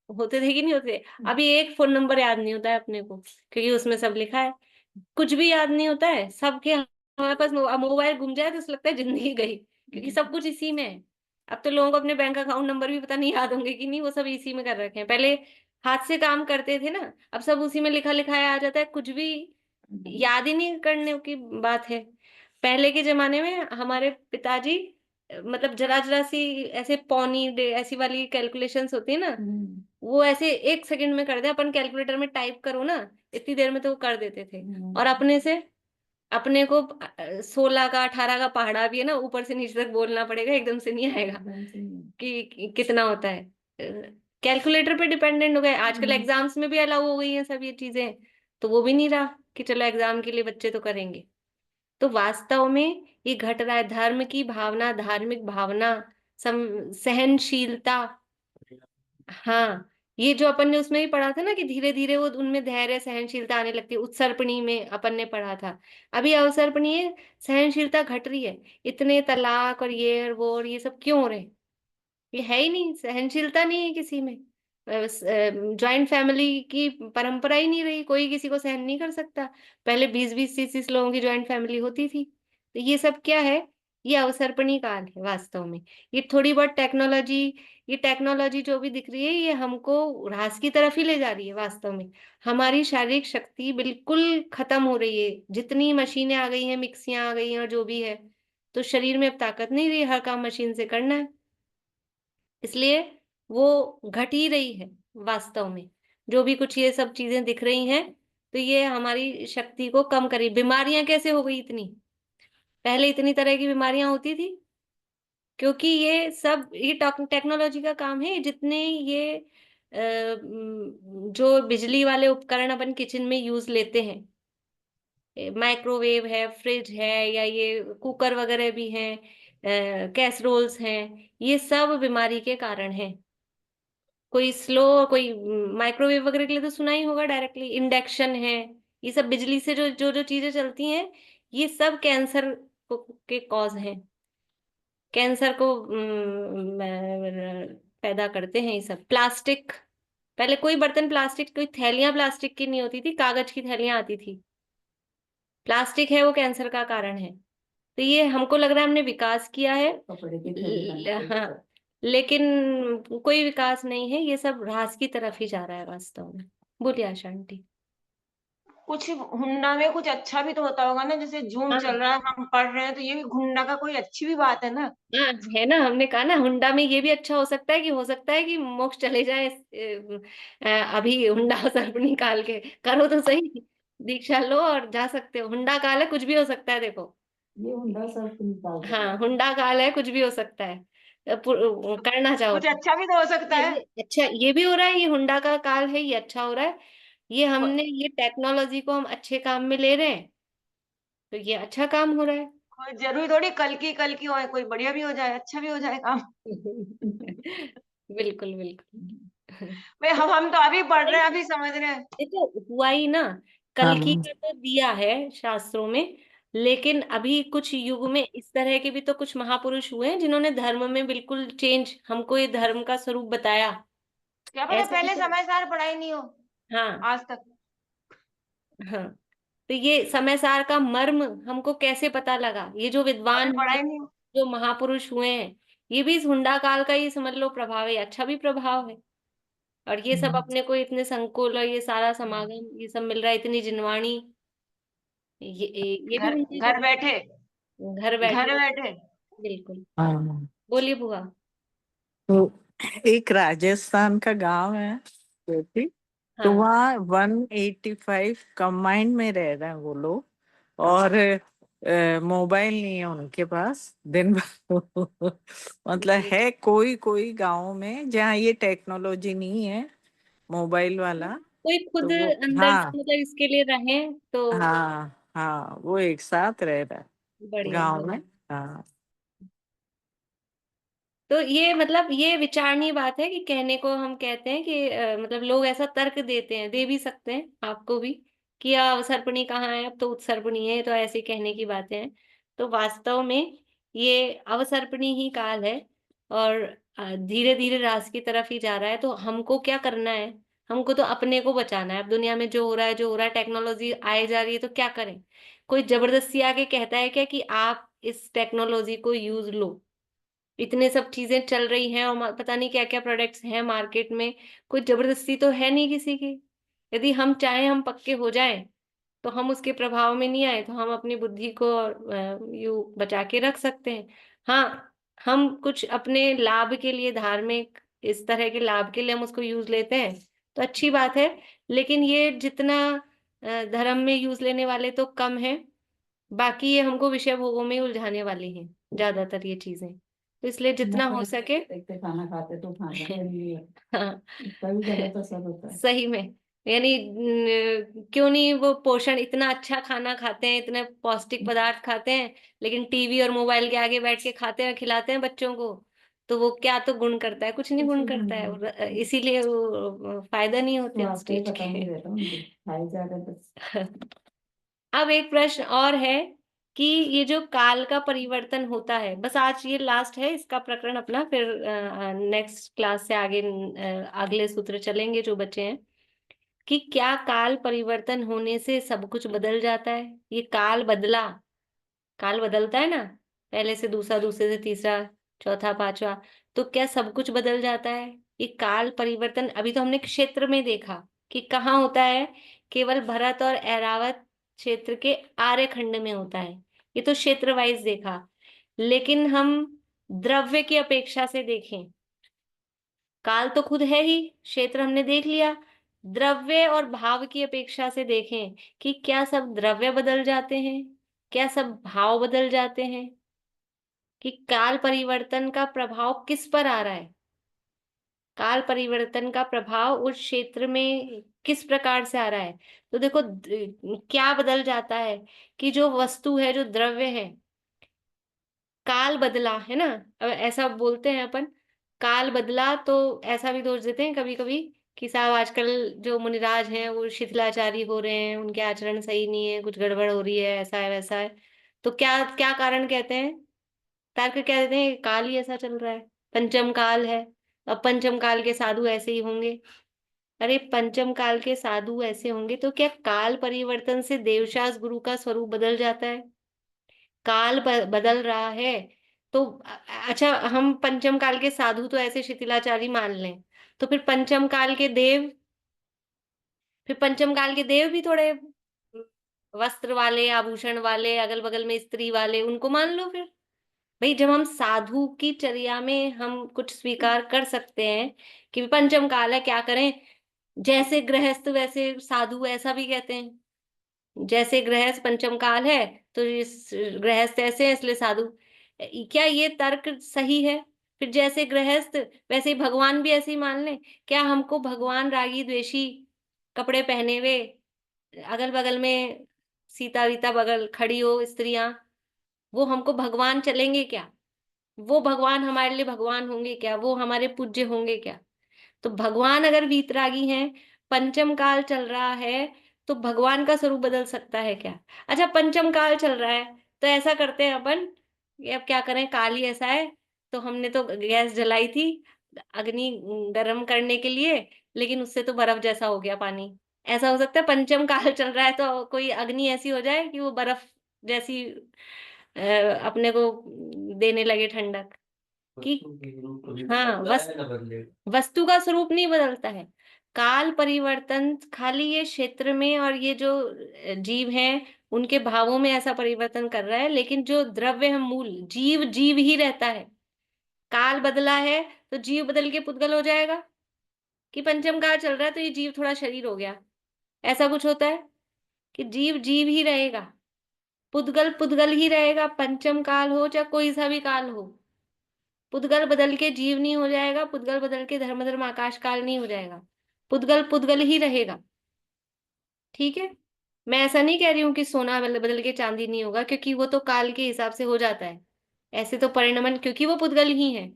Speaker 1: होते थे कि नहीं होते? अभी एक फोन नंबर याद नहीं होता है अपने को, क्योंकि उसमें सब लिखा है। कुछ भी याद नहीं होता है सबके, हमारे पास मोबाइल घूम जाए तो उसको लगता है जिंदगी गई, क्योंकि सब कुछ इसी में है। अब तो लोगों को अपने बैंक अकाउंट नंबर भी पता नहीं याद होंगे कि नहीं, वो सब इसी में कर रखे हैं। पहले हाथ से काम करते थे ना, अब सब उसी में लिखा लिखाया आ जाता है, कुछ भी याद ही नहीं करने की बात है। पहले के जमाने में हमारे पिताजी मतलब जरा जरा सी ऐसे पौनी ऐसी वाली कैलकुलेशंस होती है ना, वो ऐसे 1 सेकंड में कर दे, अपन कैलकुलेटर में टाइप करो ना, इतनी देर में तो वो कर देते थे। और अपने से अपने को 16 का 18 का पहाड़ा भी है ना, ऊपर से नीचे तक बोलना पड़ेगा, एकदम से नहीं आएगा कि कितना होता है। कैलकुलेटर पे डिपेंडेंट हो गए। आजकल एग्जाम्स में भी अलाउ हो गई है सब ये चीजें, तो वो भी नहीं रहा कि चलो एग्जाम के लिए बच्चे तो करेंगे। तो वास्तव में ये घट रहा है। धर्म की भावना, धार्मिक भावना, सहनशीलता। हाँ, ये जो अपन ने उसमें भी पढ़ा था ना कि धीरे धीरे वो उनमें धैर्य सहनशीलता आने लगती है। उत्सर्पणी में अपन ने पढ़ा था। अभी अवसर्पणी है, सहनशीलता घट रही है। इतने तलाक और ये और वो और ये सब क्यों हो रहे हैं? ये है ही नहीं, सहनशीलता नहीं है किसी में। जॉइंट फैमिली की परंपरा ही नहीं रही, कोई किसी को सहन नहीं कर सकता। पहले 20-20, 30-30 लोगों की जॉइंट फैमिली होती थी। तो ये सब क्या है? ये अवसर्पणी काल है वास्तव में। ये थोड़ी बहुत टेक्नोलॉजी, ये टेक्नोलॉजी जो भी दिख रही है, ये हमको ह्रास की तरफ ही ले जा रही है वास्तव में। हमारी शारीरिक शक्ति बिल्कुल खत्म हो रही है। जितनी मशीनें आ गई हैं, मिक्सियां आ गई हैं और जो भी है, तो शरीर में अब ताकत नहीं रही, हर काम मशीन से करना है। इसलिए वो घट ही रही है वास्तव में। जो भी कुछ ये सब चीजें दिख रही हैं, तो ये हमारी शक्ति को कम करी। बीमारियां कैसे हो गई इतनी? पहले इतनी तरह की बीमारियां होती थी क्योंकि ये सब ये टेक्नोलॉजी का काम है। जितने ये जो बिजली वाले उपकरण अपन किचन में यूज लेते हैं, माइक्रोवेव है, फ्रिज है, या ये कुकर वगैरह भी हैं, कैसरोल्स हैं, ये सब बीमारी के कारण हैं। कोई स्लो, कोई माइक्रोवेव वगैरह के लिए तो सुना ही होगा, डायरेक्टली इंडक्शन है। ये सब बिजली से जो जो जो चीजें चलती हैं, ये सब कैंसर के कॉज हैं। कैंसर को पैदा करते हैं ये सब। प्लास्टिक, पहले कोई बर्तन प्लास्टिक, कोई थैलियां प्लास्टिक की नहीं होती थी, कागज की थैलियां आती थी। प्लास्टिक है वो कैंसर का कारण है। तो ये हमको लग रहा है हमने विकास किया है, हाँ, लेकिन कोई विकास नहीं है, ये सब ह्रास की तरफ ही जा रहा है वास्तव में। बोलिए आशा आंटी।
Speaker 6: कुछ हुंडा में कुछ अच्छा भी तो होता होगा ना, जैसे जूम
Speaker 1: हाँ
Speaker 6: चल रहा है, हम पढ़ रहे हैं, तो ये भी हुंडा का कोई अच्छी भी बात है ना।
Speaker 1: हाँ, है ना, हमने कहा ना हुंडा में ये भी अच्छा हो सकता है कि मोक्ष चले जाए। अभी हुंडा सर्पणी काल के करो तो सही, दीक्षा लो और जा सकते हो। हुंडा काल है, कुछ भी हो सकता है। देखो
Speaker 7: ये हुंडा सर्पणी काल है।
Speaker 1: हाँ, हुंडा काल है, कुछ भी हो सकता है। करना चाहो
Speaker 6: कुछ
Speaker 1: तो।
Speaker 6: अच्छा भी तो हो सकता है।
Speaker 1: ये अच्छा, ये भी हो रहा है, ये हुंडा का काल है, ये अच्छा हो रहा है। ये हमने ये टेक्नोलॉजी को हम अच्छे काम में ले रहे हैं, तो ये अच्छा काम हो रहा है।
Speaker 6: कोई जरूरी थोड़ी कल की हो, कोई बढ़िया भी हो जाए, अच्छा भी हो जाए काम।
Speaker 1: बिल्कुल बिल्कुल।
Speaker 6: भाई हम तो अभी पढ़ रहे हैं, अभी समझ रहे हैं।
Speaker 1: देखो हुआ ही ना, कल की
Speaker 7: हाँ।
Speaker 1: का तो दिया है शास्त्रों में। लेकिन अभी कुछ युग में इस तरह के भी तो कुछ महापुरुष हुए हैं जिन्होंने धर्म में बिल्कुल चेंज, हमको ये धर्म का स्वरूप बताया।
Speaker 6: क्या पता
Speaker 1: ऐसा भी
Speaker 6: पहले
Speaker 1: तो,
Speaker 6: समय सार पढ़ाई नहीं हो
Speaker 1: हाँ
Speaker 6: आज तक।
Speaker 1: हाँ, तो ये समय सार का मर्म हमको कैसे पता लगा? ये जो
Speaker 6: अभी
Speaker 1: विद्वान हुए,
Speaker 6: पढ़ाई नहीं हो।
Speaker 1: जो महापुरुष हुए हैं, ये भी इस हुंडा काल का ही समझ लो प्रभाव है, अच्छा भी प्रभाव है। और ये सब अपने को इतने संकुल और ये सारा समागम ये सब मिल रहा है, इतनी जिनवाणी, ये भी
Speaker 6: घर
Speaker 1: हुंडे का
Speaker 6: घर बैठे
Speaker 1: घर बैठे।
Speaker 6: घर बैठे।
Speaker 1: बिल्कुल,
Speaker 8: हाँ।
Speaker 1: बोलिए बुआ।
Speaker 8: तो एक राजस्थान का गांव है बेटी, तो
Speaker 1: हाँ
Speaker 8: वहाँ 185 कंबाइंड में रह रहे हैं वो लोग, और मोबाइल नहीं है उनके पास दिन भर मतलब है कोई कोई गांव में जहाँ ये टेक्नोलॉजी नहीं है मोबाइल वाला।
Speaker 1: कोई
Speaker 8: तो
Speaker 1: खुद
Speaker 8: वो
Speaker 1: अंदर से
Speaker 8: हाँ
Speaker 1: मतलब इसके लिए रहे तो
Speaker 8: हाँ हाँ वो एक साथ रह रहा है
Speaker 1: बढ़िया।
Speaker 8: गांव में। हाँ
Speaker 1: तो ये मतलब ये विचारणीय बात है कि कहने को हम कहते हैं कि मतलब लोग ऐसा तर्क देते हैं, दे भी सकते हैं आपको भी, कि अवसर्पणी कहाँ है, अब तो उत्सर्पणी है, तो ऐसे कहने की बातें हैं। तो वास्तव में ये अवसर्पणी ही काल है, और धीरे धीरे ह्रास की तरफ ही जा रहा है। तो हमको क्या करना है? हमको तो अपने को बचाना है। अब दुनिया में जो हो रहा है, जो हो रहा है, टेक्नोलॉजी आए जा रही है, तो क्या करें? कोई जबरदस्ती आके कहता है क्या कि आप इस टेक्नोलॉजी को यूज लो? इतने सब चीजें चल रही हैं और पता नहीं क्या क्या प्रोडक्ट्स हैं मार्केट में, कोई जबरदस्ती तो है नहीं किसी की। यदि हम चाहें हम पक्के हो जाएं, तो हम उसके प्रभाव में नहीं आए, तो हम अपनी बुद्धि को यू बचा के रख सकते हैं। हाँ, हम कुछ अपने लाभ के लिए, धार्मिक इस तरह के लाभ के लिए हम उसको यूज लेते हैं, तो अच्छी बात है। लेकिन ये जितना धर्म में यूज लेने वाले तो कम है, बाकी ये हमको विषय भोगों में ही उलझाने वाली हैं ज्यादातर ये चीजें। तो इसलिए जितना हो सके
Speaker 7: खाना खाते तो खाना
Speaker 1: हाँ
Speaker 7: तभी गलत असर होता है।
Speaker 1: सही में, यानी क्यों नहीं वो पोषण, इतना अच्छा खाना खाते हैं, इतने पौष्टिक पदार्थ खाते हैं, लेकिन टीवी और मोबाइल के आगे बैठ के खाते हैं, खिलाते हैं बच्चों को, तो वो क्या तो गुण करता है? कुछ नहीं गुण करता है। और इसीलिए वो फायदा नहीं होते उस चीज के। अब एक प्रश्न और है कि ये जो काल का परिवर्तन होता है, बस आज ये लास्ट है इसका प्रकरण अपना, फिर नेक्स्ट क्लास से आगे अगले सूत्र चलेंगे जो बचे हैं, कि क्या काल परिवर्तन होने से सब कुछ बदल जाता है? ये काल बदला, काल बदलता है ना, पहले से दूसरा, दूसरे से तीसरा, चौथा, पांचवा, तो क्या सब कुछ बदल जाता है? ये काल परिवर्तन अभी तो हमने क्षेत्र में देखा कि कहाँ होता है, केवल भरत और ऐरावत क्षेत्र के आर्यखंड में होता है, ये तो क्षेत्र वाइज देखा। लेकिन हम द्रव्य की अपेक्षा से देखें, काल तो खुद है ही, क्षेत्र हमने देख लिया, द्रव्य और भाव की अपेक्षा से देखें कि क्या सब द्रव्य बदल जाते हैं, क्या सब भाव बदल जाते हैं, कि काल परिवर्तन का प्रभाव किस पर आ रहा है, काल परिवर्तन का प्रभाव उस क्षेत्र में किस प्रकार से आ रहा है। तो देखो क्या बदल जाता है, कि जो वस्तु है, जो द्रव्य है, काल बदला है ना, अब ऐसा बोलते हैं अपन, काल बदला, तो ऐसा भी दोष देते हैं कभी कभी कि साहब आजकल जो मुनिराज हैं वो शिथिलाचारी हो रहे हैं, उनके आचरण सही नहीं है, कुछ गड़बड़ हो रही है, ऐसा है वैसा है। तो क्या क्या कारण कहते हैं, तार्क क्या देते हैं, काल ही ऐसा चल रहा है, पंचम काल है, अब पंचम काल के साधु ऐसे ही होंगे। अरे पंचम काल के साधु ऐसे होंगे तो क्या काल परिवर्तन से देवशास गुरु का स्वरूप बदल जाता है? काल बदल रहा है तो अच्छा, हम पंचम काल के साधु तो ऐसे शिथिलाचारी मान लें, तो फिर पंचम काल के देव, फिर पंचम काल के देव भी थोड़े वस्त्र वाले, आभूषण वाले, अगल बगल में स्त्री वाले, उनको मान लो फिर। भाई जब हम साधु की चर्या में हम कुछ स्वीकार कर सकते हैं कि पंचम काल है, क्या करें, जैसे गृहस्थ वैसे साधु, ऐसा भी कहते हैं, जैसे गृहस्थ पंचम काल है तो इस गृहस्थ ऐसे हैं इसलिए साधु। क्या ये तर्क सही है? फिर जैसे गृहस्थ वैसे ही भगवान भी ऐसे ही मान लें? क्या हमको भगवान रागी द्वेषी, कपड़े पहने हुए, अगल बगल में सीता वीता बगल खड़ी हो स्त्रियां, वो हमको भगवान चलेंगे क्या? वो भगवान हमारे लिए भगवान होंगे क्या? वो हमारे पूज्य होंगे क्या? तो भगवान अगर वीतरागी हैं, पंचम काल चल रहा है, तो भगवान का स्वरूप बदल सकता है क्या? अच्छा, पंचम काल चल रहा है तो ऐसा करते हैं अपन, ये अब क्या करें, काल ही ऐसा है। तो हमने तो गैस जलाई थी अग्नि गर्म करने के लिए, लेकिन उससे तो बर्फ जैसा हो गया पानी। ऐसा हो सकता है पंचम काल चल रहा है तो कोई अग्नि ऐसी हो जाए कि वो बर्फ जैसी अपने को देने लगे ठंडक कि हाँ, वस्तु का स्वरूप नहीं बदलता है। काल परिवर्तन खाली ये क्षेत्र में और ये जो जीव हैं उनके भावों में ऐसा परिवर्तन कर रहा है, लेकिन जो द्रव्य है मूल जीव, जीव ही रहता है। काल बदला है तो जीव बदल के पुद्गल हो जाएगा, कि पंचम काल चल रहा है तो ये जीव थोड़ा शरीर हो गया, ऐसा कुछ होता है? कि जीव जीव ही रहेगा, पुद्गल पुद्गल ही रहेगा, पंचम काल हो चाहे कोई सा भी काल हो। पुद्गल बदल के जीव नहीं हो जाएगा, पुद्गल बदल के धर्म धर्म आकाश काल नहीं हो जाएगा, पुद्गल पुद्गल ही रहेगा। ठीक है, मैं ऐसा नहीं कह रही हूं कि सोना बदल बदल के चांदी नहीं होगा, क्योंकि वो तो काल के हिसाब से हो जाता है। ऐसे तो परिणमन, क्योंकि वो पुद्गल ही है।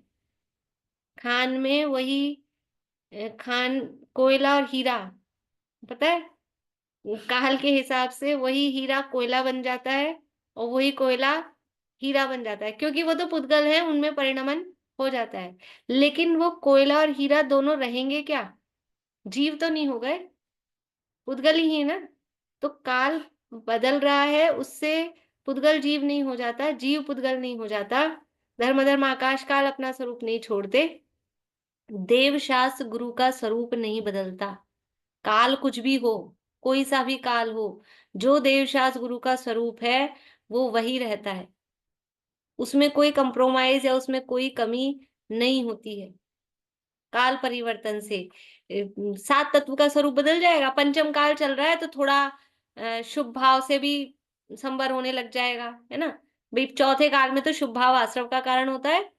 Speaker 1: खान में वही खान, कोयला और हीरा, पता है, काल के हिसाब से वही हीरा कोयला बन जाता है और वही कोयला हीरा बन जाता है, क्योंकि वो तो पुद्गल है, उनमें परिणमन हो जाता है। लेकिन वो कोयला और हीरा दोनों रहेंगे क्या? जीव तो नहीं हो गए, पुद्गल ही है ना। तो काल बदल रहा है, उससे पुद्गल जीव नहीं हो जाता, जीव पुद्गल नहीं हो जाता, धर्म धर्म आकाश काल अपना स्वरूप नहीं छोड़ते। देव शास्त्र गुरु का स्वरूप नहीं बदलता। काल कुछ भी हो, कोई सा भी काल हो, जो देवशास्त्र गुरु का स्वरूप है वो वही रहता है, उसमें कोई कंप्रोमाइज या उसमें कोई कमी नहीं होती है। काल परिवर्तन से 7 तत्व का स्वरूप बदल जाएगा। पंचम काल चल रहा है तो थोड़ा शुभ भाव से भी संवर होने लग जाएगा, है ना भाई। चौथे काल में तो शुभ भाव आश्रव का कारण होता है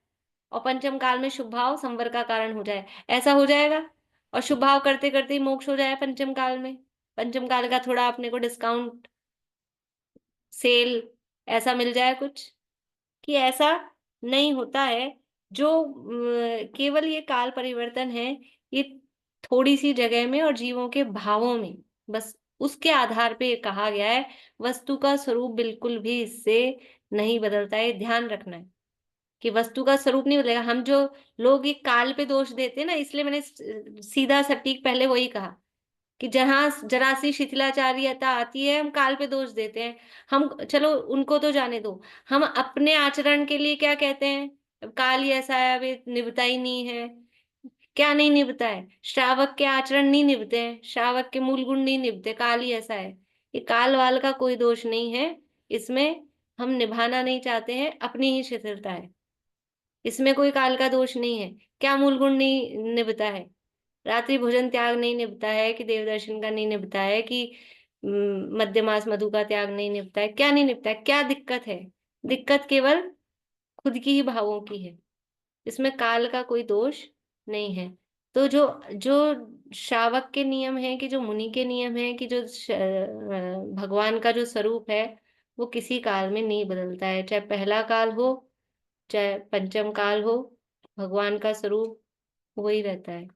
Speaker 1: और पंचम काल में शुभ भाव संवर का कारण हो जाए, ऐसा हो जाएगा। और शुभ भाव करते करते ही मोक्ष हो जाए पंचम काल में, पंचम काल का थोड़ा अपने को डिस्काउंट सेल ऐसा मिल जाए कुछ, कि ऐसा नहीं होता है। जो केवल ये काल परिवर्तन है, ये थोड़ी सी जगह में और जीवों के भावों में, बस उसके आधार पे कहा गया है। वस्तु का स्वरूप बिल्कुल भी इससे नहीं बदलता है, ध्यान रखना है कि वस्तु का स्वरूप नहीं बदलेगा। हम जो लोग ये काल पे दोष देते हैं ना, इसलिए मैंने सीधा सटीक पहले वही कहा कि जहां जरा सी शिथिलाचार्यता आती है हम काल पे दोष देते हैं। हम चलो उनको तो जाने दो, हम अपने आचरण के लिए क्या कहते हैं, काल ही ऐसा है, अभी निभता ही नहीं है। क्या नहीं निभता है? श्रावक के आचरण नहीं निभते हैं, श्रावक के मूल गुण नहीं निभते, काल ही ऐसा है। ये काल वाल का कोई दोष नहीं है, इसमें हम निभाना नहीं चाहते हैं, अपनी ही शिथिलता है, इसमें कोई काल का दोष नहीं है। क्या मूल गुण नहीं निभता है? रात्रि भोजन त्याग नहीं निभता है, कि देव दर्शन का नहीं निभता है, कि मध्य मास मधु का त्याग नहीं निभता है? क्या नहीं निभता है? क्या दिक्कत है? दिक्कत केवल खुद की ही भावों की है, इसमें काल का कोई दोष नहीं है। तो जो जो श्रावक के नियम है, कि जो मुनि के नियम है, कि जो भगवान का जो स्वरूप है वो किसी काल में नहीं बदलता है, चाहे पहला काल हो चाहे पंचम काल हो, भगवान का स्वरूप वही रहता है।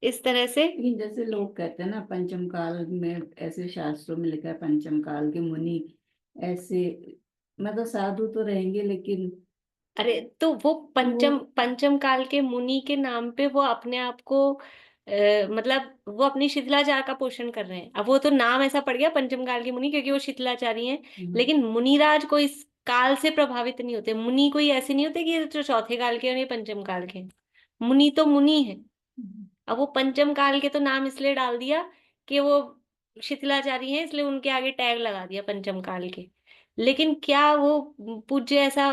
Speaker 1: इस तरह से
Speaker 9: लेकिन जैसे लोग कहते हैं ना पंचम काल में, ऐसे शास्त्रों में लिखा है पंचम काल के मुनि ऐसे, मतलब साधु तो रहेंगे लेकिन,
Speaker 1: अरे तो वो पंचम काल के मुनि के नाम पे वो अपने आप को मतलब वो अपनी शिथिलाचार का पोषण कर रहे हैं। अब वो तो नाम ऐसा पड़ गया पंचम काल के मुनि क्योंकि वो शिथिलाचारी हैं, लेकिन मुनिराज कोई इस काल से प्रभावित नहीं होते। मुनि कोई ऐसे नहीं होते कि ये जो चौथे काल के और ये पंचम काल के, मुनि तो मुनि है। अब वो पंचम काल के तो नाम इसलिए डाल दिया कि वो शिथिलाचारी हैं, इसलिए उनके आगे टैग लगा दिया पंचम काल के। लेकिन क्या वो पूज्य ऐसा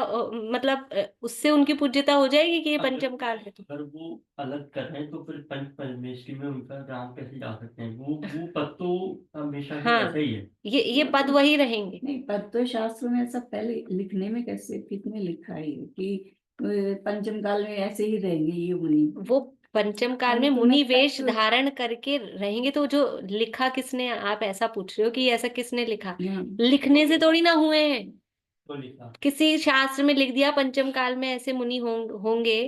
Speaker 1: मतलब उससे उनकी पूज्यता हो जाएगी कि ये पंचम काल है? तो
Speaker 10: अगर वो अलग कर रहे हैं तो फिर पंच परमेश्वरी में उनका राम कैसे जा सकते हैं? वो पद तो हमेशा से ऐसा ही है।
Speaker 1: ये पद वही रहेंगे।
Speaker 9: नहीं, पद तो शास्त्रों में सब पहले लिखने में कैसे कितने लिखा है कि पंचम काल में ऐसे ही रहेंगे ये मुनि।
Speaker 1: वो पंचम काल में मुनि वेश धारण करके रहेंगे, तो जो लिखा किसने? आप ऐसा पूछ रहे हो कि ऐसा किसने लिखा? लिखने से थोड़ी ना हुए हैं,
Speaker 10: तो लिखा
Speaker 1: किसी शास्त्र में लिख दिया पंचम काल में ऐसे मुनि होंगे,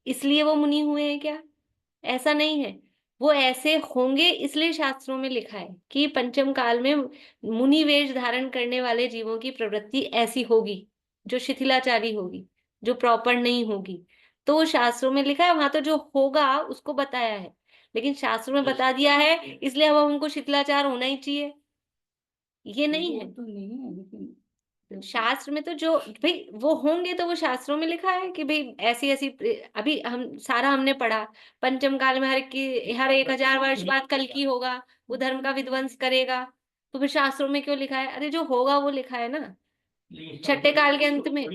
Speaker 1: इसलिए वो मुनि हुए हैं क्या? ऐसा नहीं है। वो ऐसे होंगे, इसलिए शास्त्रों में लिखा है कि पंचम काल में मुनि वेश धारण करने वाले जीवों की प्रवृत्ति ऐसी होगी, जो शिथिलाचारी होगी, जो प्रॉपर नहीं होगी। तो शास्त्रों में लिखा है, वहां तो जो होगा उसको बताया है, लेकिन शास्त्रों में बता दिया है, इसलिए अब हमको शिथिलाचार होना ही चाहिए, ये नहीं है।
Speaker 9: तो नहीं है, लेकिन
Speaker 1: शास्त्र में तो जो भाई वो होंगे, तो वो शास्त्रों में लिखा है कि भाई ऐसी ऐसी, अभी हम सारा हमने पढ़ा, पंचम काल में हर 1000 वर्ष बाद कल की होगा, वो धर्म का विध्वंस करेगा। तो फिर शास्त्रों में क्यों लिखा है? अरे जो होगा वो लिखा है ना। छठे काल के अंत में,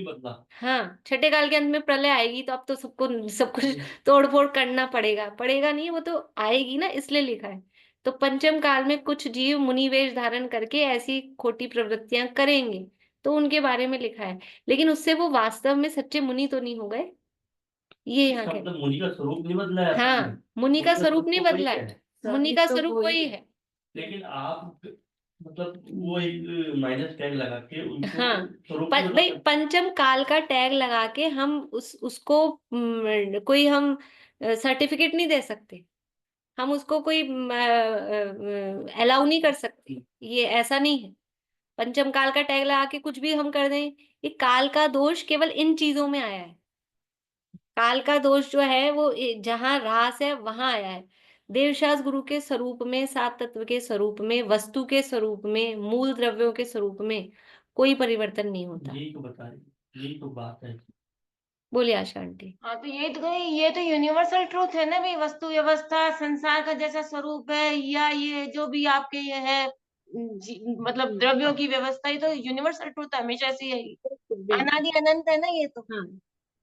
Speaker 1: हाँ, छठे काल के अंत में प्रलय आएगी, तो अब तो सबको सब कुछ तोड़ फोड़ करना पड़ेगा, पड़ेगा नहीं, वो तो आएगी ना, इसलिए लिखा है। तो पंचम काल में कुछ जीव मुनि वेश धारण करके ऐसी खोटी प्रवृत्तियां करेंगे, तो उनके बारे में लिखा है, लेकिन उससे वो वास्तव में सच्चे मुनि तो नहीं हो गए, ये यहाँ के।
Speaker 10: मतलब मुनि का स्वरूप नहीं बदला है।
Speaker 1: हाँ, मुनि का स्वरूप नहीं
Speaker 10: वही
Speaker 1: बदला
Speaker 10: है।
Speaker 1: है, मुनि का स्वरूप वही है।
Speaker 10: लेकिन आप मतलब वो एक माइनस टैग लगा के उनको
Speaker 1: हाँ,
Speaker 10: स्वरूप नहीं
Speaker 1: भाई
Speaker 10: बदला।
Speaker 1: पंचम काल का टैग लगा के हम उसको कोई हम सर्टिफिकेट नहीं दे सकते, हम उसको कोई अलाउ नहीं कर सकते, ये ऐसा नहीं है। पंचम काल का टैग लगा के कुछ भी हम कर दें, ये काल का दोष केवल इन चीजों में आया है। काल का दोष जो है वो जहां रास है वहां आया है। देवशास गुरु के स्वरूप में, सात तत्व के स्वरूप में, वस्तु के स्वरूप में, मूल द्रव्यों के स्वरूप में कोई परिवर्तन नहीं होता।
Speaker 10: यही तो बता रही, यही तो बात है।
Speaker 1: बोलिए आशा आंटी।
Speaker 6: हाँ, तो ये तो यूनिवर्सल ट्रूथ है ना भाई, वस्तु व्यवस्था संसार का जैसा स्वरूप है, या ये जो भी आपके ये है मतलब द्रव्यों की व्यवस्था, ये तो यूनिवर्सल ट्रूथ हमेशा से है, अनादि अनंत है ना ये तो।
Speaker 1: हाँ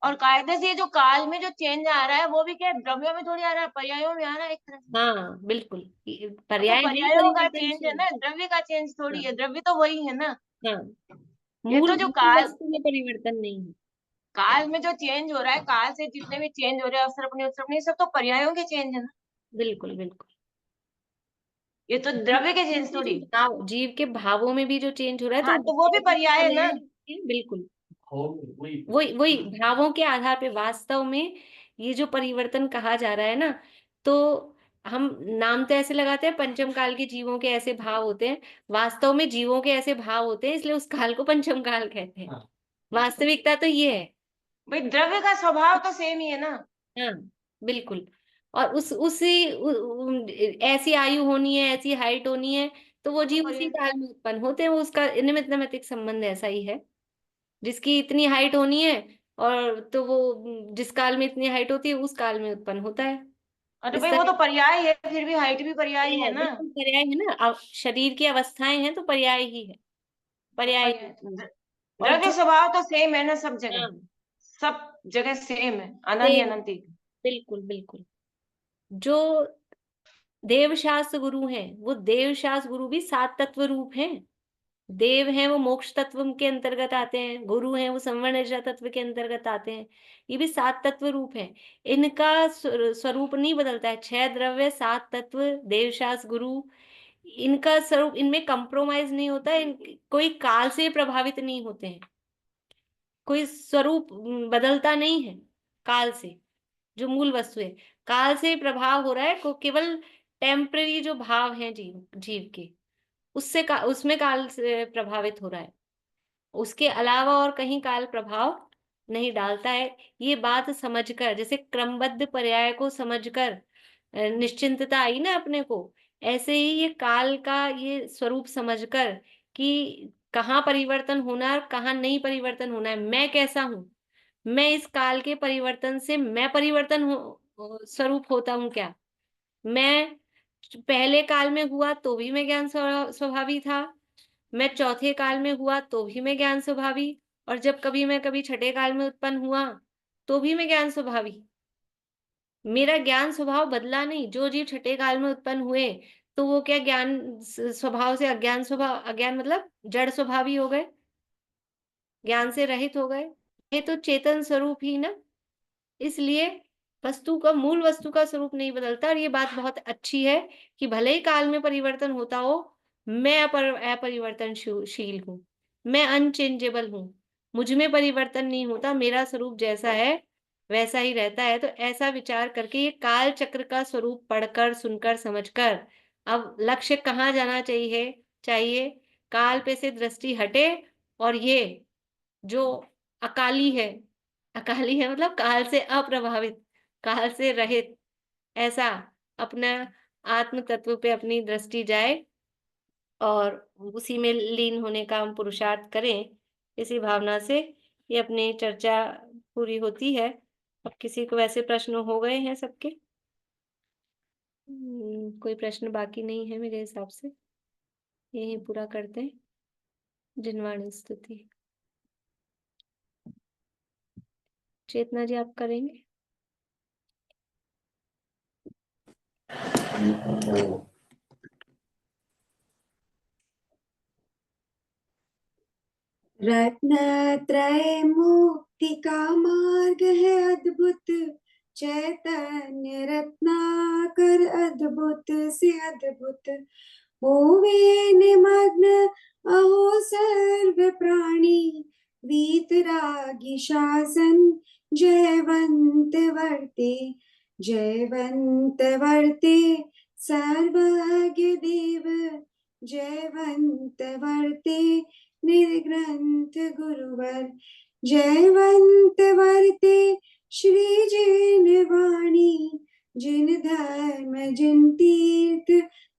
Speaker 6: और कायदे से ये जो काल में जो चेंज आ रहा है, वो भी क्या द्रव्यों में थोड़ी आ रहा है, पर्यायों में आ रहा है एक तरह से।
Speaker 1: हाँ बिल्कुल,
Speaker 6: तो
Speaker 1: पर्याय नहीं,
Speaker 6: पर्यायों का चेंज है
Speaker 1: परिवर्तनशील।
Speaker 6: ना, द्रव्य का चेंज थोड़ी
Speaker 1: हाँ
Speaker 6: है, द्रव्य तो वही है ना।
Speaker 1: हाँ,
Speaker 6: ये
Speaker 1: मूल
Speaker 6: तो जो
Speaker 1: मूल
Speaker 6: काल
Speaker 1: वस्तु में परिवर्तन नहीं है।
Speaker 6: काल में जो चेंज हो रहा है, काल से जितने भी चेंज हो रहे हैं, अवसर अपने सब तो पर्यायों के चेंज है ना।
Speaker 1: बिल्कुल बिल्कुल।
Speaker 6: ये तो द्रव्य के चेंज थोड़ी।
Speaker 1: जीव के भावों में भी जो चेंज हो रहा है, तो
Speaker 6: हाँ, तो वो भी पर्याय है ना।
Speaker 1: बिल्कुल
Speaker 10: हो वही
Speaker 1: वही वही भावों के आधार पे वास्तव में ये जो परिवर्तन कहा जा रहा है ना, तो हम नाम तो ऐसे लगाते हैं पंचम काल के जीवों के ऐसे भाव होते हैं, वास्तव में जीवों के ऐसे भाव होते हैं, इसलिए उस काल को पंचम काल कहते हैं।
Speaker 10: हाँ।
Speaker 1: वास्तविकता तो ये है।
Speaker 6: भाई द्रव्य का स्वभाव तो सेम ही है ना।
Speaker 1: हाँ बिल्कुल। और ऐसी आयु होनी है, ऐसी हाइट होनी है, तो वो जीव उसी काल में उत्पन्न होते हैं, वो उसका निमित्त नैमित्तिक संबंध ऐसा ही है। जिसकी इतनी हाइट होनी है, और तो वो जिस काल में इतनी हाइट होती है उस काल में उत्पन्न होता है।
Speaker 6: अरे
Speaker 1: इस
Speaker 6: भाई वो
Speaker 1: तरह
Speaker 6: तो पर्याय है, फिर भी हाइट भी पर्याय है ना।
Speaker 1: बिल्कुल पर्याय है ना, अब शरीर की अवस्थाएं हैं तो पर्याय ही है, पर्याय ही। और
Speaker 6: द्रव्य
Speaker 1: जो,
Speaker 6: स्वभाव तो सेम है ना सब जगह,
Speaker 1: हाँ
Speaker 6: सब जगह सेम है, अनादि
Speaker 1: सेम,
Speaker 6: अनंत ही।
Speaker 1: बिल्कुल बिल्कुल। जो देवशास्त्र गुरु हैं, वो देवशास्त्र गुरु भी सात तत्व रूप हैं। देव हैं वो मोक्ष तत्व के अंतर्गत आते हैं, गुरु हैं वो संवर्ण ऋचा तत्व के अंतर्गत आते हैं, ये भी सात तत्व रूप हैं। इनका स्वरूप नहीं बदलता है, छह द्रव्य सात तत्व देवशास्त्र गुरु, इनका स्वरूप, इनमें कंप्रोमाइज नहीं होता है, कोई काल से प्रभावित नहीं होते हैं, कोई स्वरूप बदलता नहीं है काल से। जो मूल वस्तु है, काल से प्रभाव हो रहा है, को केवल टेम्पररी जो भाव हैं जीव जीव के, उसमें काल से प्रभावित हो रहा है, उसके अलावा और कहीं काल प्रभाव नहीं डालता है। ये बात समझकर, जैसे क्रमबद्ध पर्याय को समझकर निश्चिंतता आई ना अपने को, ऐसे ही ये काल का ये स्वरूप समझकर कि कहाँ परिवर्तन होना है और कहाँ नहीं परिवर्तन होना है, मैं कैसा हूँ, मैं इस काल के परिवर्तन से मैं परिवर्तन स्वरूप होता हूँ क्या, मैं पहले काल में हुआ तो भी मैं ज्ञान स्वभावी था, मैं चौथे काल में हुआ तो भी मैं ज्ञान स्वभावी, और जब कभी मैं कभी छठे काल में उत्पन्न हुआ तो भी मैं ज्ञान स्वभावी। मेरा ज्ञान स्वभाव बदला नहीं। जो जीव छठे काल में उत्पन्न हुए, तो वो क्या ज्ञान स्वभाव से अज्ञान स्वभाव, अज्ञान मतलब जड़ स्वभावी हो गए, ज्ञान से रहित हो गए। ये तो चेतन स्वरूप ही ना, इसलिए वस्तु का, मूल वस्तु का स्वरूप नहीं बदलता। और ये बात बहुत अच्छी है कि भले ही काल में परिवर्तन होता हो, मैं अपरिवर्तनशील हूँ, मैं अनचेंजेबल हूँ, मुझ में परिवर्तन नहीं होता, मेरा स्वरूप जैसा है वैसा ही रहता है। तो ऐसा विचार करके ये काल चक्र का स्वरूप पढ़कर, सुनकर, समझकर अब लक्ष्य कहाँ जाना चाहिए, काल पे से दृष्टि हटे और ये जो अकाली है मतलब काल से अप्रभावित, काल से रहित, ऐसा अपना आत्म तत्व पे अपनी दृष्टि जाए और उसी में लीन होने का हम पुरुषार्थ करें। इसी भावना से ये अपनी चर्चा पूरी होती है। अब किसी को वैसे प्रश्न हो गए हैं सबके? कोई प्रश्न बाकी नहीं है मेरे हिसाब से। यही पूरा करते हैं। जिनवाणी स्तुति। चेतना जी आप करेंगे?
Speaker 7: रत्नत्रय मुक्ति का मार्ग है अद्भुत, चैतन्य रत्नाकर अद्भुत से अद्भुत। होवे निमग्न अहो सर्व प्राणी, वीतरागी शासन जयवंत वर्ते सर्वज्ञ देव, जयवंत वर्ते निर्ग्रंथ गुरुवर, जयवंत वर्ते श्री जिन वाणी, जिन धर्म जिन तीर्थ,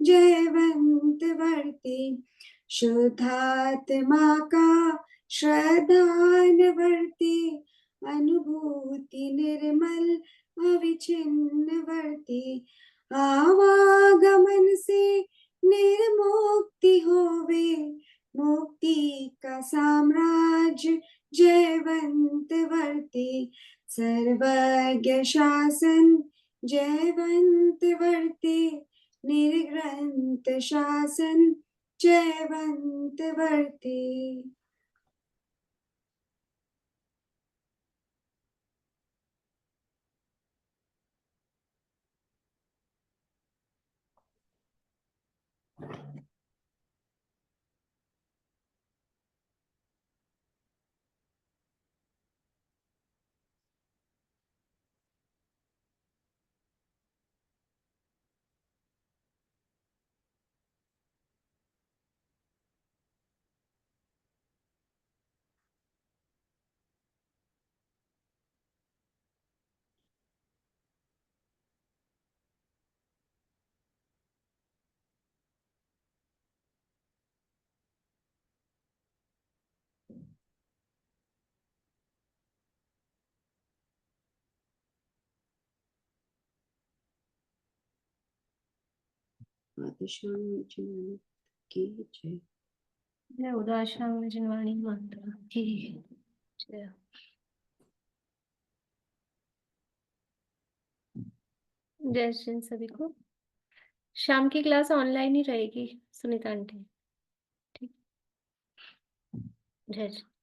Speaker 7: जयवंत वर्ते शुद्धात्मा का श्रद्धान वर्ते, अनुभूति निर्मल अविचिन्न वर्ते, आवागमन से निर्मुक्ति होवे, मुक्ति का साम्राज्य जयवंत वर्ते, सर्वज्ञ शासन जयवंत वर्ते, निर्ग्रंथ शासन जयवंत वर्ते। जय उदाश्याम जिनवाणी माता की जय। जय श्री सभी को। शाम की क्लास ऑनलाइन ही रहेगी सुनीता आंटी। ठीक। जय श्री।